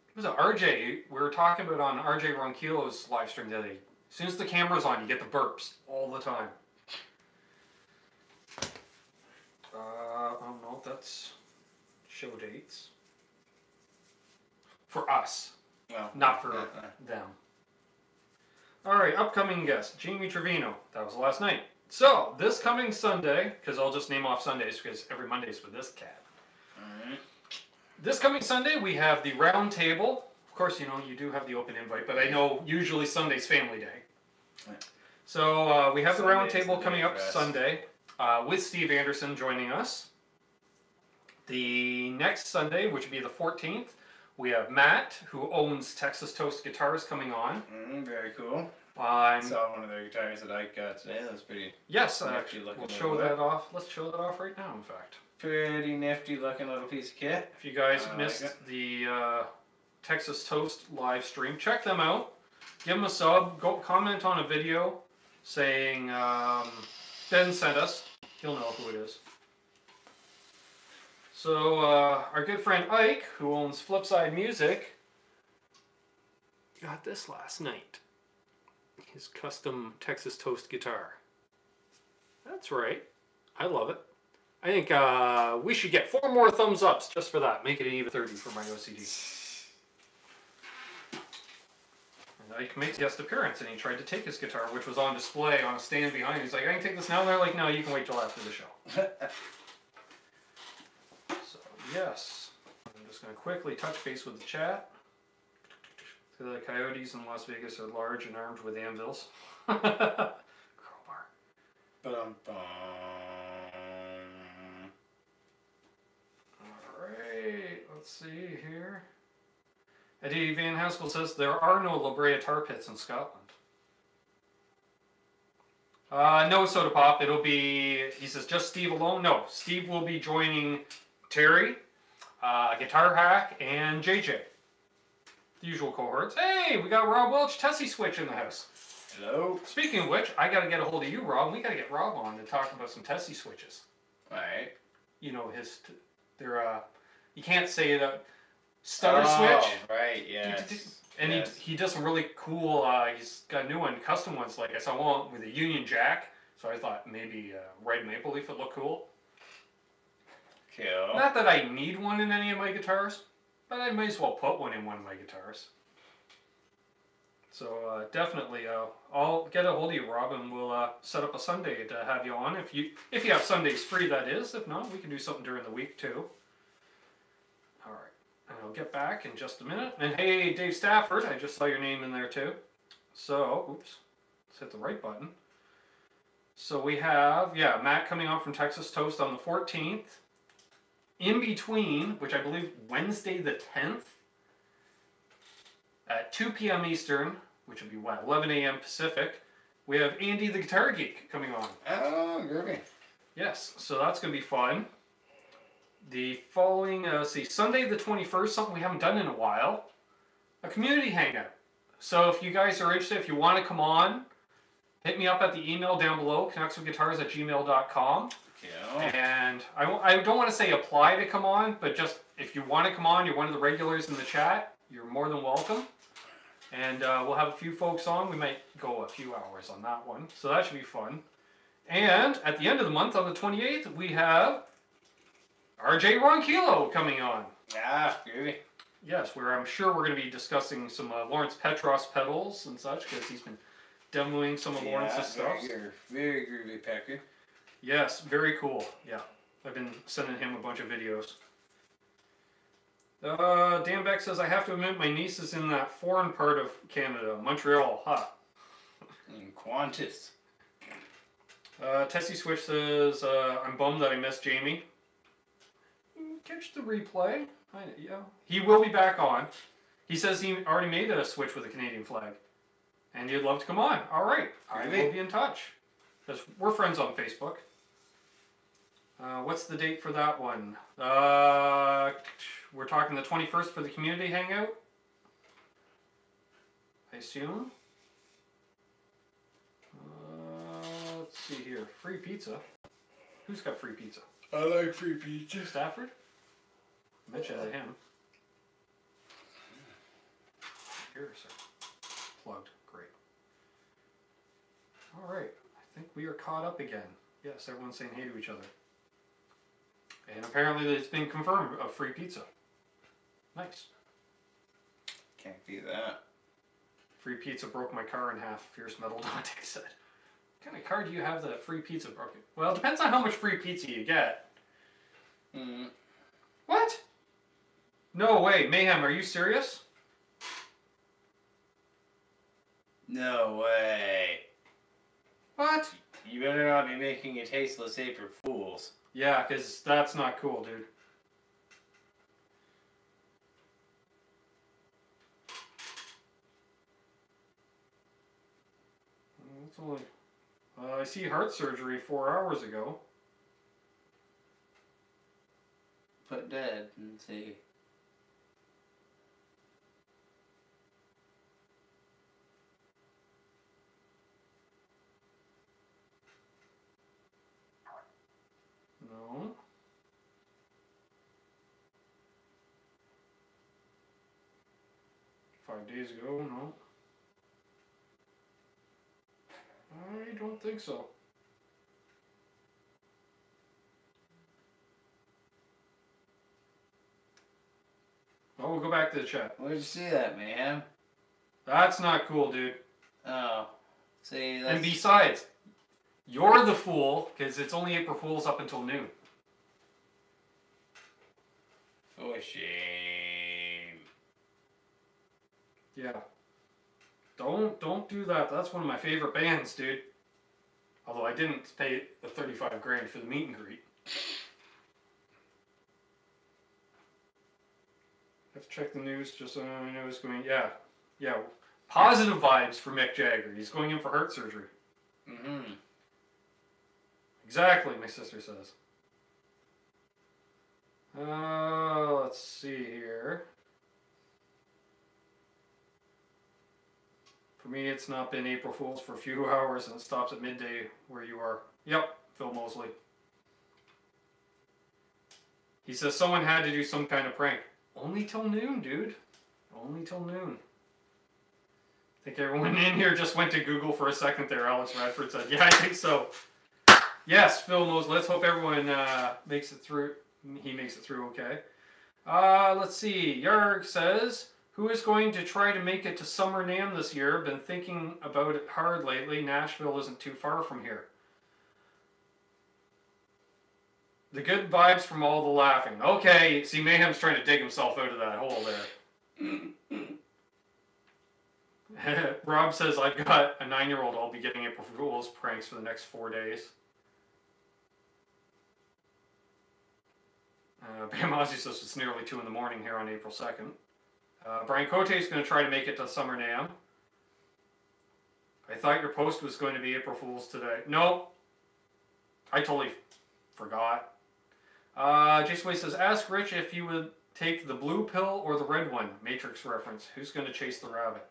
Speaker 2: It was RJ, we were talking about on RJ Ronquillo's live stream the other day. As soon as the camera's on, you get the burps all the time. Oh no, that's show dates. For us, not for them. Alright, upcoming guest, Jamie Trevino. That was last night. So, this coming Sunday, because I'll just name off Sundays because every Monday's with this cat.
Speaker 1: Alright.
Speaker 2: This coming Sunday, we have the round table. Of course, you know, you do have the open invite, but I know usually Sunday's family day.
Speaker 1: Right.
Speaker 2: So we have the round
Speaker 1: Sunday's
Speaker 2: table
Speaker 1: the
Speaker 2: coming
Speaker 1: day
Speaker 2: up
Speaker 1: for us.
Speaker 2: Sunday with Steve Anderson joining us. The next Sunday, which would be the 14th, we have Matt, who owns Texas Toast Guitars, coming on.
Speaker 1: Very cool. I
Speaker 2: Um,
Speaker 1: saw one of their guitars that I got today. That was pretty
Speaker 2: yes,
Speaker 1: nifty looking.
Speaker 2: we'll show that off. Let's show that off right now, in fact.
Speaker 1: Pretty nifty looking little piece of kit.
Speaker 2: If you guys
Speaker 1: I
Speaker 2: missed
Speaker 1: like
Speaker 2: the Texas Toast live stream, check them out. Give them a sub. Go comment on a video saying Ben sent us. He'll know who it is. So our good friend Ike, who owns Flipside Music, got this last night. His custom Texas Toast guitar. That's right. I love it. I think we should get 4 more thumbs ups just for that. Make it an even 30 for my OCD. And Ike makes guest appearance, and he tried to take his guitar, which was on display on a stand behind. He's like, I can take this now. And they're like, no, you can wait till after the show. So, yes. I'm just going to quickly touch base with the chat. The coyotes in Las Vegas are large and armed with anvils. Crowbar.
Speaker 1: Ba-dum-bum.
Speaker 2: Alright, let's see here. Eddie Van Haskell says there are no La Brea tar pits in Scotland. No, Soda Pop. It'll be, he says, just Steve alone. No, Steve will be joining Terry, Guitar Hack, and JJ. The usual cohorts. Hey, we got Rob Welch Tessie Switch in the house.
Speaker 1: Hello.
Speaker 2: Speaking of which, I got to get a hold of you, Rob. We got to get Rob on to talk about some Tessie switches.
Speaker 1: Alright.
Speaker 2: You know, they're, you can't say that stutter switch.
Speaker 1: Right, yes.
Speaker 2: And
Speaker 1: yes.
Speaker 2: he does some really cool, he's got a new one, custom ones. Like I saw one with a Union Jack, so I thought maybe red maple leaf would look cool.
Speaker 1: Cool.
Speaker 2: Not that I need one in any of my guitars, but I might as well put one in one of my guitars. So definitely, I'll get a hold of you, Rob, and we'll set up a Sunday to have you on. If you have Sundays free, that is. If not, we can do something during the week too. All right, and I'll get back in just a minute. And hey, Dave Stafford, I just saw your name in there too. So, oops, let's hit the right button. So we have, Matt coming on from Texas Toast on the 14th. In between, which I believe Wednesday the 10th, at 2 p.m. Eastern, which would be what, 11 a.m. Pacific, we have Andy the Guitar Geek coming on.
Speaker 1: Oh, groovy.
Speaker 2: Yes, so that's going to be fun. The following, Sunday the 21st, something we haven't done in a while, a community hangout. So if you guys are interested, if you want to come on, hit me up at the email down below, canucksguitars@gmail.com.
Speaker 1: Yeah.
Speaker 2: And I don't want to say apply to come on, but just if you want to come on, you're one of the regulars in the chat, you're more than welcome. And we'll have a few folks on. We might go a few hours on that one, so that should be fun. And at the end of the month, on the 28th, we have RJ Ronquillo coming on.
Speaker 1: Yeah, groovy.
Speaker 2: Yes, where I'm sure we're going to be discussing some Lawrence Petros pedals and such, because he's been demoing some of Lawrence's stuff.
Speaker 1: Very groovy pecker.
Speaker 2: Yes, very cool. Yeah, I've been sending him a bunch of videos. Dan Beck says, I have to admit my niece is in that foreign part of Canada, Montreal. Huh.
Speaker 1: In Qantas.
Speaker 2: Tessie Switch says, I'm bummed that I missed Jamie. Catch the replay. Yeah, he will be back on. He says he already made a Switch with a Canadian flag. And he'd love to come on. All right, I will be in touch. Because we're friends on Facebook. What's the date for that one? We're talking the 21st for the community hangout, I assume. Let's see here. Free pizza. Who's got free pizza?
Speaker 1: I like free pizza.
Speaker 2: Stafford? Mention to him. Here, sir. Plugged. Great. All right. I think we are caught up again. Yes, everyone's saying hey to each other. And apparently it's been confirmed of free pizza. Nice.
Speaker 1: Can't beat that.
Speaker 2: Free pizza broke my car in half, Fierce Metal Dante said. What kind of car do you have that free pizza broke? Well, it depends on how much free pizza you get. What? No way. Mayhem, are you serious?
Speaker 1: No way.
Speaker 2: What?
Speaker 1: You better not be making a tasteless April Fools.
Speaker 2: Yeah, because that's not cool, dude. It's only... I see heart surgery 4 hours ago.
Speaker 1: Put dead and see.
Speaker 2: No. Five days ago, no. I don't think so. Oh, we'll go back to the chat.
Speaker 1: Where'd you see that, man?
Speaker 2: That's not cool, dude.
Speaker 1: Oh. See, that's...
Speaker 2: And besides, you're the fool, because it's only April Fool's up until noon.
Speaker 1: For shame.
Speaker 2: Yeah. Don't do that. That's one of my favorite bands, dude. Although I didn't pay the 35 grand for the meet and greet. I have to check the news just so I know it's going. Yeah. Positive vibes for Mick Jagger. He's going in for heart surgery.
Speaker 1: Mm-hmm.
Speaker 2: Exactly, my sister says. Let's see here. For me, it's not been April Fool's for a few hours and it stops at midday where you are. Yep, Phil Mosley. He says someone had to do some kind of prank. Only till noon, dude. Only till noon. I think everyone in here just went to Google for a second there. Alex Radford said, yeah, I think so. Yes, Phil Mosley. Let's hope everyone makes it through. He makes it through okay. Let's see. Yarg says... Who is going to try to make it to Summer NAMM this year? Been thinking about it hard lately. Nashville isn't too far from here. The good vibes from all the laughing. Okay, see, Mayhem's trying to dig himself out of that hole there. Rob says, I've got a 9-year-old. I'll be getting April Fool's pranks for the next 4 days. Bam Ozzy says it's nearly 2 in the morning here on April 2nd. Brian Cote is going to try to make it to Summer NAMM. I thought your post was going to be April Fool's today. No. I totally forgot. Jason Way says, ask Rich if you would take the blue pill or the red one. Matrix reference. Who's going to chase the rabbit?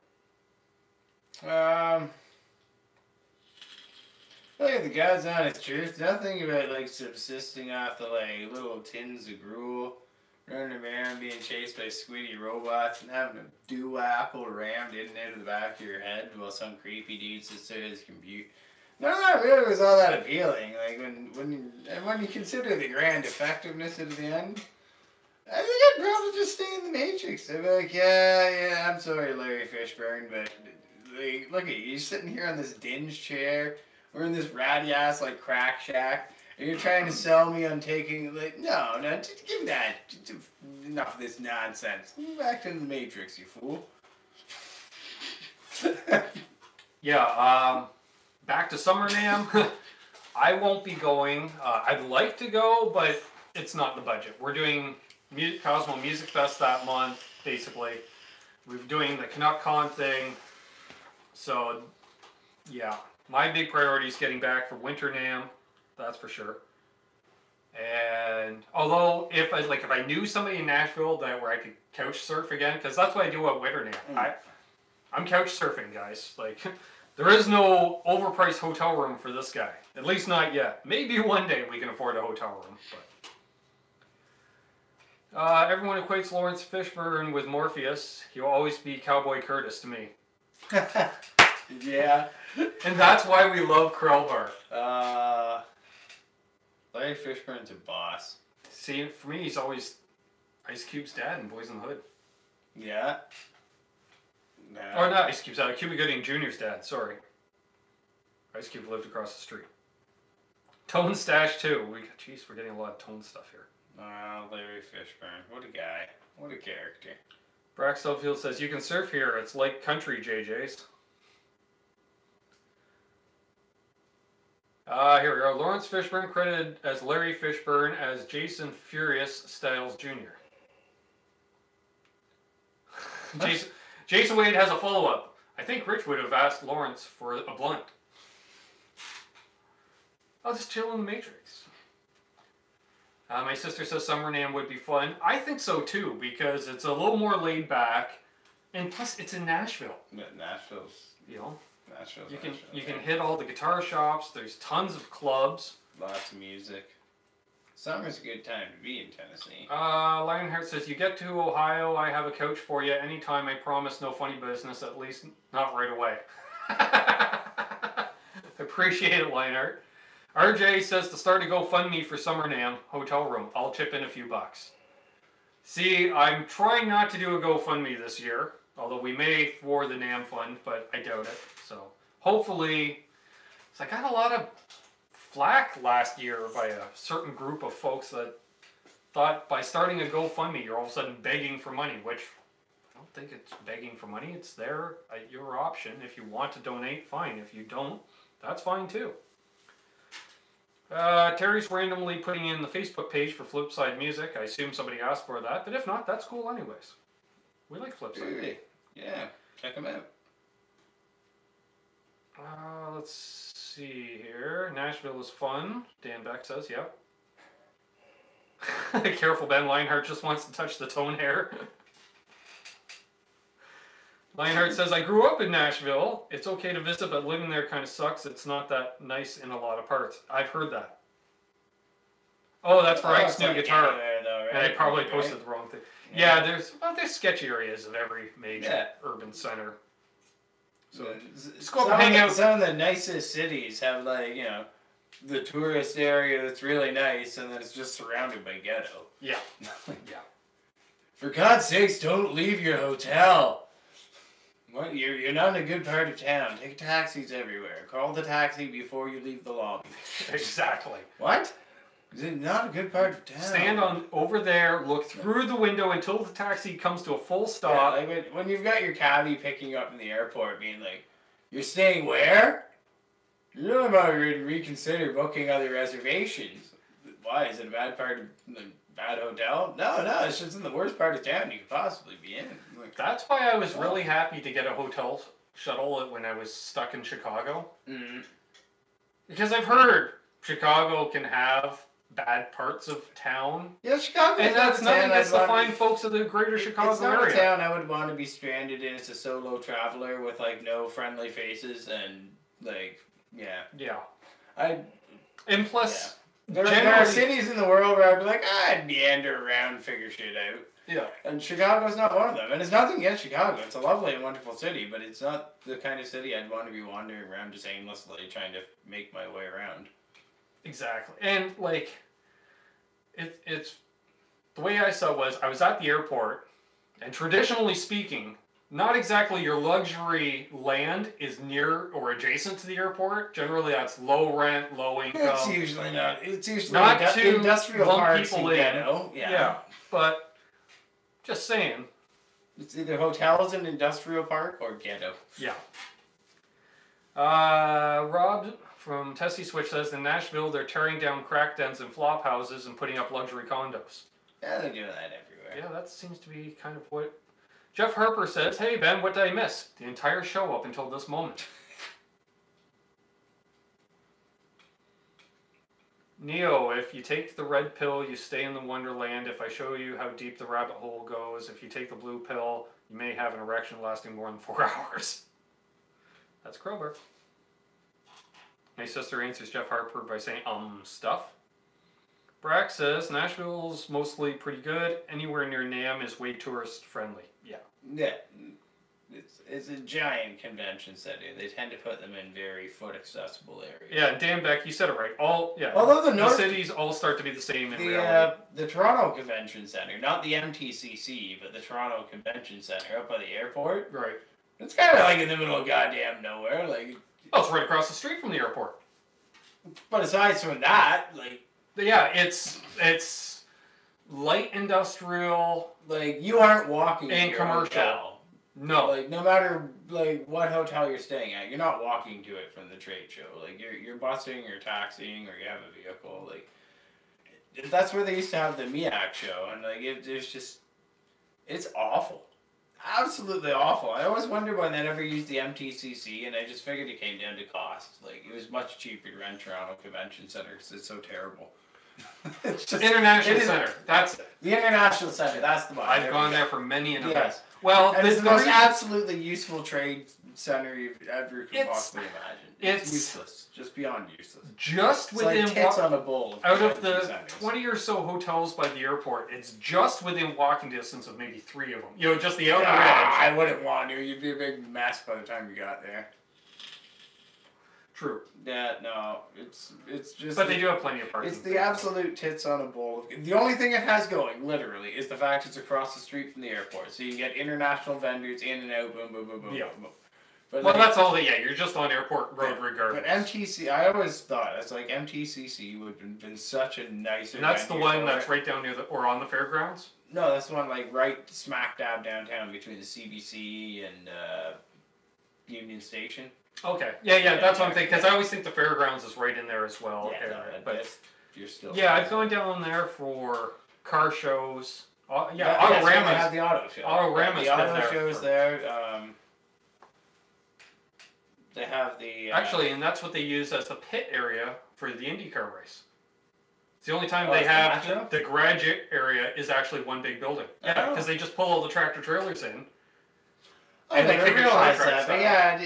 Speaker 1: Look, the God's honest truth. Nothing about like subsisting off the like little tins of gruel, running around being chased by squiddy robots, and having a dew apple rammed in and out of the back of your head while some creepy dude sits there at his computer. None of that really was all that appealing. Like when you consider the grand effectiveness at the end, I think I'd probably just stay in the Matrix. I'd be like, yeah, I'm sorry, Larry Fishburne, but like, look at you, you're sitting here on this dinge chair. We're in this ratty ass like crack shack, and you're trying to sell me on taking like no, just give me that. Enough of this nonsense. Back to the Matrix, you fool.
Speaker 2: Yeah. Back to Summer NAMM. I won't be going. I'd like to go, but it's not in the budget. We're doing Cosmo Music Fest that month, basically. We're doing the Canuck Con thing. So, yeah. My big priority is getting back for Winter NAMM. That's for sure. And although if I knew somebody in Nashville where I could couch surf again, because that's what I do at Winter NAMM. I'm couch surfing, guys. Like, there is no overpriced hotel room for this guy. At least not yet. Maybe one day we can afford a hotel room. But everyone equates Lawrence Fishburne with Morpheus. He'll always be Cowboy Curtis to me.
Speaker 1: Yeah.
Speaker 2: And that's why we love Krellbar.
Speaker 1: Larry Fishburne's a boss.
Speaker 2: See, for me, he's always Ice Cube's dad in Boys in the Hood.
Speaker 1: Yeah. Nah.
Speaker 2: Or not Ice Cube's dad, Cuba Gooding Jr.'s dad, sorry. Ice Cube lived across the street. Tone Stash too. Jeez, we're getting a lot of Tone stuff here.
Speaker 1: Larry Fishburne. What a guy. What a character.
Speaker 2: Brax Stubblefield says, you can surf here. It's like country, JJ's. Here we go. Lawrence Fishburne credited as Larry Fishburne as Jason Furious Styles Jr. Jason Wade has a follow-up. I think Rich would have asked Lawrence for a blunt. I'll just chill in the Matrix. My sister says Summer NAMM would be fun. I think so too, because it's a little more laid back, and plus it's in Nashville.
Speaker 1: Yeah, Nashville's.
Speaker 2: You know,
Speaker 1: Nashville's.
Speaker 2: You can hit all the guitar shops. There's tons of clubs.
Speaker 1: Lots of music. Summer's a good time to be in Tennessee.
Speaker 2: Lionheart says, you get to Ohio, I have a couch for you anytime. I promise no funny business, at least not right away. Appreciate it, Lionheart. RJ says to start a GoFundMe for Summer NAMM hotel room. I'll chip in a few bucks. See, I'm trying not to do a GoFundMe this year, although we may for the NAMM fund, but I doubt it. So hopefully, I got a lot of flack last year by a certain group of folks that thought by starting a GoFundMe, you're all of a sudden begging for money, which I don't think it's begging for money. It's there at your option. If you want to donate, fine. If you don't, that's fine too. Terry's randomly putting in the Facebook page for Flipside Music. I assume somebody asked for that, but if not, that's cool anyways. We like Flipside.
Speaker 1: Really? Yeah, check them out.
Speaker 2: Let's see here. Nashville is fun. Dan Beck says, yep. Careful, Ben. Lionheart just wants to touch the tone hair. Lionheart says, I grew up in Nashville. It's okay to visit, but living there kind of sucks. It's not that nice in a lot of parts. I've heard that. Oh, that's for Ike's new guitar.
Speaker 1: Though, right?
Speaker 2: And I probably posted the wrong thing. Yeah, there's sketchy areas of every major urban center. So just go up and hang out.
Speaker 1: Some of the nicest cities have the tourist area that's really nice, and then it's just surrounded by ghetto.
Speaker 2: Yeah.
Speaker 1: Yeah. For God's sakes, don't leave your hotel. What? You're not in a good part of town. Take taxis everywhere. Call the taxi before you leave the lobby.
Speaker 2: Exactly.
Speaker 1: What? Is it not a good part of town?
Speaker 2: Stand over there, look through the window until the taxi comes to a full stop.
Speaker 1: Yeah, like when you've got your cabbie picking you up in the airport being like, you're staying where? You're about to reconsider booking other reservations. Why? Is it a bad part of the bad hotel? No, it's just in the worst part of town you could possibly be in. Like,
Speaker 2: that's why I was really happy to get a hotel shuttle when I was stuck in Chicago.
Speaker 1: Mm-hmm.
Speaker 2: Because I've heard Chicago can have bad parts of town.
Speaker 1: Yeah, Chicago.
Speaker 2: And that's nothing against the fine folks of the greater Chicago
Speaker 1: it's not
Speaker 2: area.
Speaker 1: A town I would want to be stranded in as a solo traveler with no friendly faces and yeah.
Speaker 2: And plus,
Speaker 1: There are cities in the world where I'd be like, I'd meander around, figure shit out.
Speaker 2: Yeah.
Speaker 1: And Chicago's not one of them. And it's nothing against Chicago. It's a lovely and wonderful city, but it's not the kind of city I'd want to be wandering around just aimlessly trying to make my way around.
Speaker 2: Exactly. And, like, it's... The way I saw it was, I was at the airport, and traditionally speaking, not exactly your luxury land is near or adjacent to the airport. Generally, that's low rent, low income.
Speaker 1: It's usually not. It's usually
Speaker 2: not to
Speaker 1: industrial
Speaker 2: lump
Speaker 1: parks
Speaker 2: people
Speaker 1: in
Speaker 2: in.
Speaker 1: ghetto.
Speaker 2: Yeah, but just saying.
Speaker 1: It's either hotels and industrial park or ghetto.
Speaker 2: Yeah. Rob from Tessie Switch says in Nashville they're tearing down crack dens and flop houses and putting up luxury condos.
Speaker 1: Yeah, they're doing that everywhere.
Speaker 2: Yeah, that seems to be kind of what... Jeff Harper says, hey Ben, what did I miss? The entire show up until this moment. Neo, if you take the red pill, you stay in the wonderland. If I show you how deep the rabbit hole goes, if you take the blue pill, you may have an erection lasting more than 4 hours. That's Krober. My sister answers Jeff Harper by saying, stuff. Brack says, Nashville's mostly pretty good. Anywhere near NAMM is way tourist friendly. Yeah.
Speaker 1: Yeah. It's a giant convention center. They tend to put them in very foot accessible areas.
Speaker 2: Yeah, Dan Beck, you said it right.
Speaker 1: Although
Speaker 2: the cities all start to be the same in reality.
Speaker 1: The Toronto Convention Center, not the MTCC, but the Toronto Convention Center up by the airport.
Speaker 2: Right.
Speaker 1: It's kind of like in the middle of goddamn nowhere. Like,
Speaker 2: oh, it's right across the street from the airport.
Speaker 1: But aside from that, like...
Speaker 2: Yeah, it's light industrial.
Speaker 1: Like, you aren't walking
Speaker 2: and
Speaker 1: to your
Speaker 2: commercial.
Speaker 1: Hotel.
Speaker 2: No.
Speaker 1: Like, no matter, like, what hotel you're staying at, you're not walking to it from the trade show. Like, you're busing, or taxiing, or you have a vehicle. Like, that's where they used to have the MIAC show, and, like, it's awful. Absolutely awful. I always wondered why they never used the MTCC, and I just figured it came down to cost. Like, it was much cheaper to rent Toronto Convention Center because it's so terrible.
Speaker 2: It's just, International Center. That's it.
Speaker 1: The International Center. That's the one.
Speaker 2: I've gone there for many an event.
Speaker 1: Yes.
Speaker 2: Well,
Speaker 1: and it's the most absolutely useful trade center you've ever could possibly imagine. It's useless. Just beyond useless.
Speaker 2: Just
Speaker 1: it's
Speaker 2: within
Speaker 1: like tits on a bowl of
Speaker 2: out of the
Speaker 1: centers.
Speaker 2: 20 or so hotels by the airport, it's just within walking distance of maybe 3 of them. You know, just the outer edge.
Speaker 1: I wouldn't want to. You'd be a big mess by the time you got there.
Speaker 2: True.
Speaker 1: Yeah, no, it's just.
Speaker 2: But they do have plenty of parking.
Speaker 1: It's the absolute tits on a bowl. The only thing it has going, literally, is the fact it's across the street from the airport, so you can get international vendors in and out. Boom, boom, boom, boom,
Speaker 2: yeah.
Speaker 1: boom, boom. But
Speaker 2: well,
Speaker 1: like,
Speaker 2: that's all. You're just on airport road regardless.
Speaker 1: But MTC, I always thought it's like MTCC would have been such a nice.
Speaker 2: And that's the one that's right down near or on the fairgrounds.
Speaker 1: No, that's the one like right smack dab downtown between the CBC and Union Station.
Speaker 2: Okay. Yeah, that's what I'm thinking, because I always think the fairgrounds is right in there as well.
Speaker 1: Yeah,
Speaker 2: but
Speaker 1: you're still...
Speaker 2: Yeah, I've gone down there for car shows. Autorama.
Speaker 1: They have the auto show.
Speaker 2: Autorama's
Speaker 1: the
Speaker 2: been
Speaker 1: auto
Speaker 2: there.
Speaker 1: show's there. They have the...
Speaker 2: Actually, and that's what they use as the pit area for the IndyCar race. It's the only time they have the garage area is actually one big building. Yeah, because they just pull all the tractor trailers in.
Speaker 1: Oh, and they realize that, but yeah,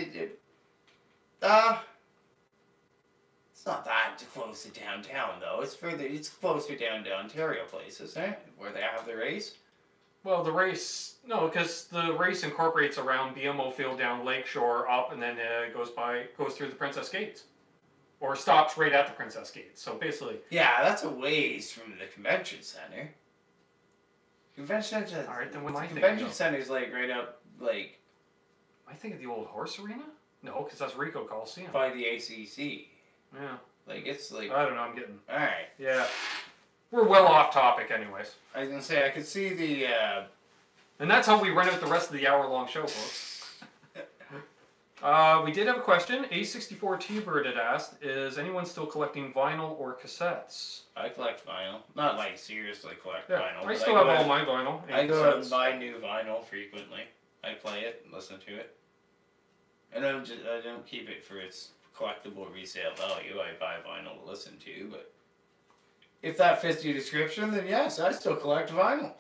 Speaker 1: it's not that close to downtown though. It's further. It's closer down to Ontario places, eh? Where they have the race.
Speaker 2: Well, the race because the race incorporates around BMO Field down Lakeshore up, and then goes through the Princess Gates, or stops right at the Princess Gates. So basically,
Speaker 1: yeah, that's a ways from the convention center. Convention center.
Speaker 2: All right, then what am I thinking?
Speaker 1: Convention center's like right up like.
Speaker 2: I think of the old horse arena. No, because that's Ricoh Coliseum.
Speaker 1: By the ACC.
Speaker 2: Yeah.
Speaker 1: Like, it's like...
Speaker 2: I don't know, I'm getting...
Speaker 1: Alright.
Speaker 2: Yeah. We're well off topic anyways.
Speaker 1: I was going to say, I could see the...
Speaker 2: And that's how we run out the rest of the hour-long show, folks. We did have a question. A64 T-Bird had asked, is anyone still collecting vinyl or cassettes?
Speaker 1: I collect vinyl. Not, like, seriously collect vinyl.
Speaker 2: I still have all my vinyl.
Speaker 1: I go out and buy new vinyl frequently. I play it and listen to it. And I don't keep it for its collectible resale value. I buy vinyl to listen to, but if that fits your description, then yes, I still collect vinyl.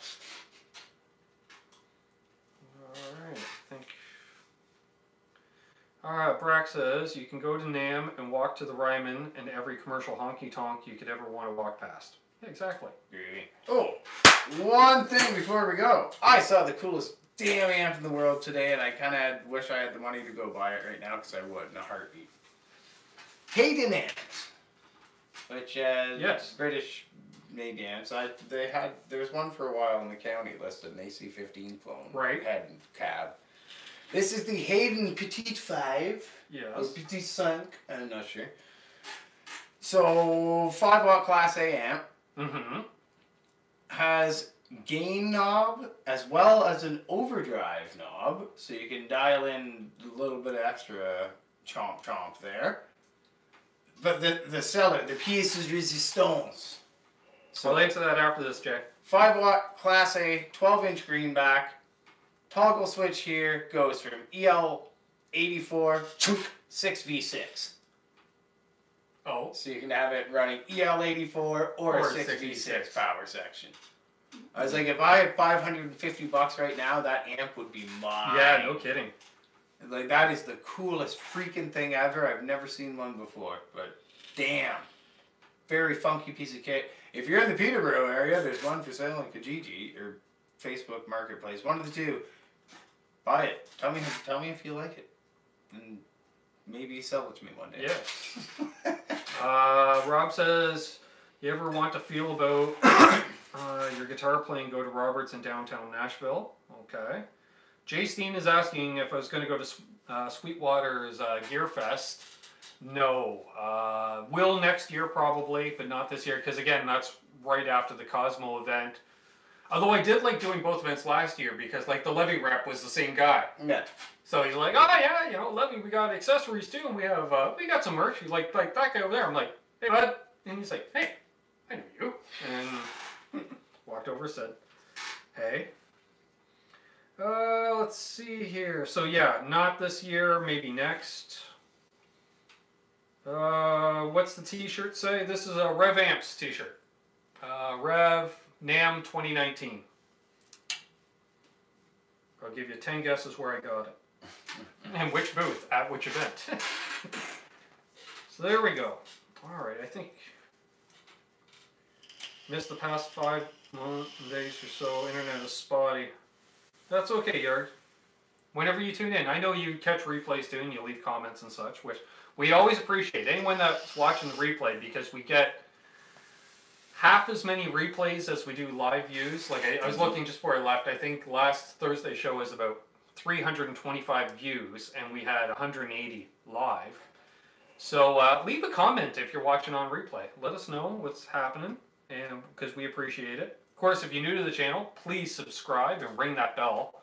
Speaker 2: Alright, I think... Brack says, you can go to NAM and walk to the Ryman and every commercial honky-tonk you could ever want to walk past. Yeah, exactly.
Speaker 1: Oh, one thing before we go. I saw the coolest damn amp in the world today, and I kind of wish I had the money to go buy it right now, because I would in a heartbeat. Hayden amps, which
Speaker 2: yes,
Speaker 1: British made amps. There was one for a while in the county listed, an AC-15 clone.
Speaker 2: Right.
Speaker 1: Head and cab. This is the Hayden Petite 5.
Speaker 2: Yes.
Speaker 1: Or Petite 5, I'm not sure. So, 5-watt Class A amp.
Speaker 2: Mm-hmm.
Speaker 1: Has gain knob as well as an overdrive knob. So you can dial in a little bit of extra chomp there. But the seller, the pièce de résistance.
Speaker 2: So I'll answer that after this, Jay.
Speaker 1: 5-watt Class A, 12-inch greenback. Toggle switch here goes from EL84 to 6V6.
Speaker 2: Oh.
Speaker 1: So you can have it running EL84 or a 6V6 power section. I was like, if I had $550 right now, that amp would be mine.
Speaker 2: Yeah, no kidding.
Speaker 1: Like, that is the coolest freaking thing ever. I've never seen one before, but damn. Very funky piece of kit. If you're in the Peterborough area, there's one for sale on Kijiji or Facebook Marketplace. One of the two. Buy it. Tell me if you like it. And maybe sell it to me one day.
Speaker 2: Yeah. Rob says, you ever want to feel about your guitar playing, go to Roberts in downtown Nashville? Okay. Jay Steen is asking if I was going to go to Sweetwater's Gear Fest. No. Will next year probably, but not this year, because again, that's right after the Cosmo event. Although I did like doing both events last year, because like the Levy rep was the same guy.
Speaker 1: Yeah.
Speaker 2: So he's like, oh yeah, you know, Levy, we got accessories too, and we got some merch. He's like that guy over there. I'm like, hey bud, and he's like, hey, I know you, and walked over, said, hey. Let's see here. So yeah, not this year, maybe next. What's the t-shirt say? This is a Rev Amps t-shirt. Rev NAM 2019. I'll give you 10 guesses where I got it. And which booth, at which event. So there we go. Alright, I think missed the past 5 days or so. Internet is spotty. That's okay, Yard. Whenever you tune in, I know you catch replays too and you leave comments and such, which we always appreciate. Anyone that's watching the replay, because we get half as many replays as we do live views. Like I was looking just before I left, I think last Thursday show was about 325 views and we had 180 live. So leave a comment if you're watching on replay. Let us know what's happening, and because we appreciate it. Of course, if you're new to the channel, please subscribe and ring that bell.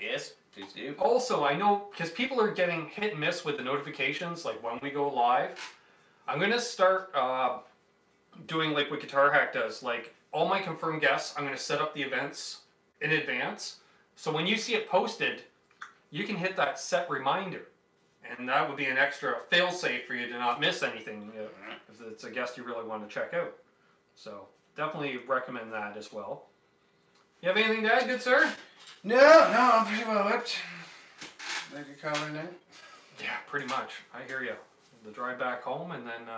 Speaker 1: Yes, please do.
Speaker 2: Also, I know, because people are getting hit and miss with the notifications, like when we go live, I'm going to start doing like what Guitar Hack does. Like all my confirmed guests, I'm going to set up the events in advance. So when you see it posted, you can hit that set reminder. And that would be an extra fail-safe for you to not miss anything if it's a guest you really want to check out. So definitely recommend that as well. You have anything to add, good sir?
Speaker 1: No, I'm pretty well whipped. Like a collar night.
Speaker 2: Yeah, pretty much. I hear you. The drive back home, and then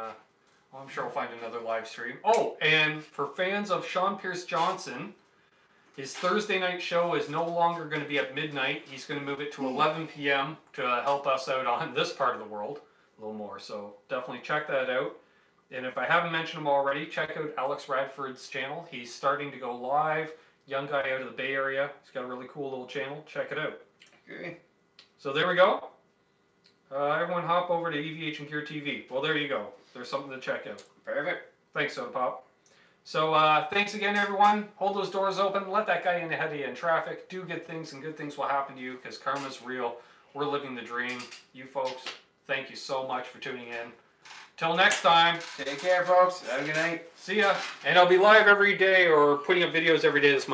Speaker 2: I'm sure I'll find another live stream. Oh, and for fans of Sean Pierce Johnson, his Thursday night show is no longer going to be at midnight. He's going to move it to 11 p.m. to help us out on this part of the world a little more. So definitely check that out. And if I haven't mentioned him already, check out Alex Radford's channel. He's starting to go live. Young guy out of the Bay Area. He's got a really cool little channel. Check it out.
Speaker 1: Okay.
Speaker 2: So there we go. Everyone hop over to EVH and Gear TV. Well, there you go. There's something to check out.
Speaker 1: Perfect.
Speaker 2: Thanks, Soda Pop. So thanks again, everyone. Hold those doors open. Let that guy in ahead of you in traffic. Do good things, and good things will happen to you, because karma's real. We're living the dream. You folks, thank you so much for tuning in. Till next time.
Speaker 1: Take care, folks. Have a good night.
Speaker 2: See ya. And I'll be live every day, or putting up videos every day this month.